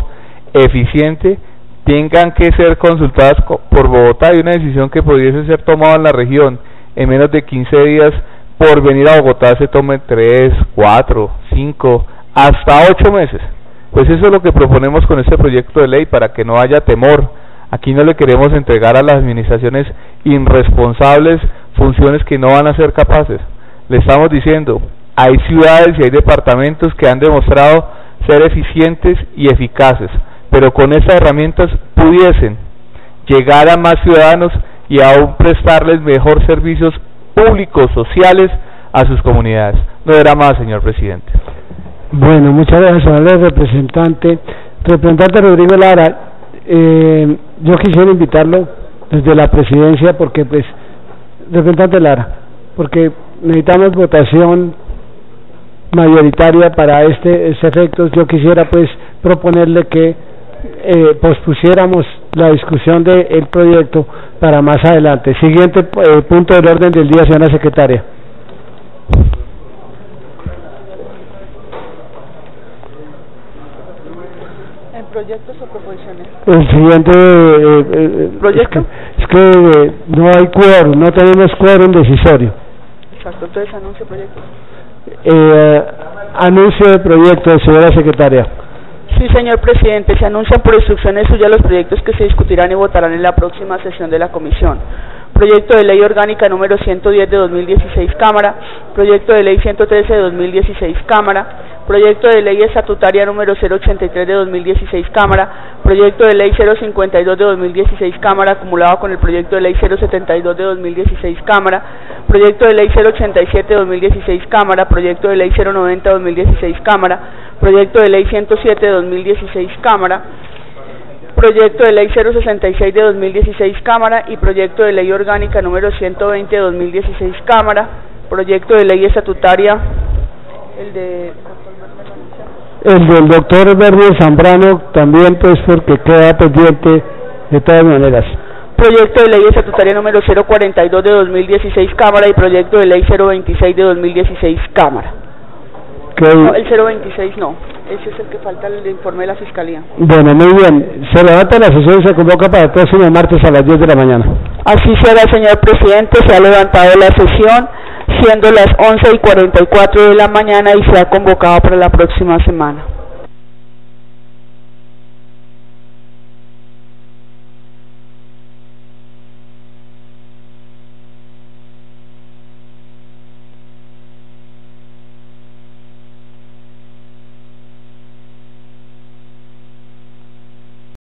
eficiente, tengan que ser consultadas por Bogotá, y una decisión que pudiese ser tomada en la región en menos de 15 días por venir a Bogotá se tome 3, 4, 5, hasta 8 meses. Pues eso es lo que proponemos con este proyecto de ley, para que no haya temor. Aquí no le queremos entregar a las administraciones irresponsables funciones que no van a ser capaces. Le estamos diciendo, hay ciudades y hay departamentos que han demostrado ser eficientes y eficaces, pero con estas herramientas pudiesen llegar a más ciudadanos y aún prestarles mejor servicios públicos, sociales a sus comunidades. No era más, señor presidente. Bueno, muchas gracias, señor representante. Representante Rodrigo Lara, yo quisiera invitarlo desde la presidencia, porque pues, representante Lara, porque necesitamos votación mayoritaria para este efecto. Yo quisiera pues proponerle que pospusiéramos la discusión del proyecto para más adelante. Siguiente punto del orden del día, señora secretaria. ¿En proyectos o proposiciones? El siguiente ¿proyecto? Es que no hay quórum, no tenemos quórum decisorio. Exacto, entonces anuncio proyecto. Anuncio de proyecto, señora secretaria. Sí, señor presidente, se anuncian por instrucciones suyas los proyectos que se discutirán y votarán en la próxima sesión de la comisión. Proyecto de ley orgánica número 110 de 2016 Cámara, proyecto de ley 113 de 2016 Cámara, proyecto de ley estatutaria número 083 de 2016 Cámara, proyecto de ley 052 de 2016 Cámara, acumulado con el proyecto de ley 072 de 2016 Cámara, proyecto de ley 087 de 2016 Cámara, proyecto de ley 090 de 2016 Cámara, proyecto de ley 107 de 2016 Cámara, proyecto de ley 066 de 2016 Cámara y proyecto de ley orgánica número 120 de 2016 Cámara, proyecto de ley estatutaria, el del doctor Bernie Zambrano también, pues porque queda pendiente de todas maneras. Proyecto de ley estatutaria número 042 de 2016 Cámara y proyecto de ley 026 de 2016 Cámara. No, el 026 no, ese es el que falta, el informe de la Fiscalía. Bueno, muy bien. Se levanta la sesión y se convoca para el próximo martes a las 10 de la mañana. Así será, señor presidente. Se ha levantado la sesión, siendo las 11:44 de la mañana, y se ha convocado para la próxima semana.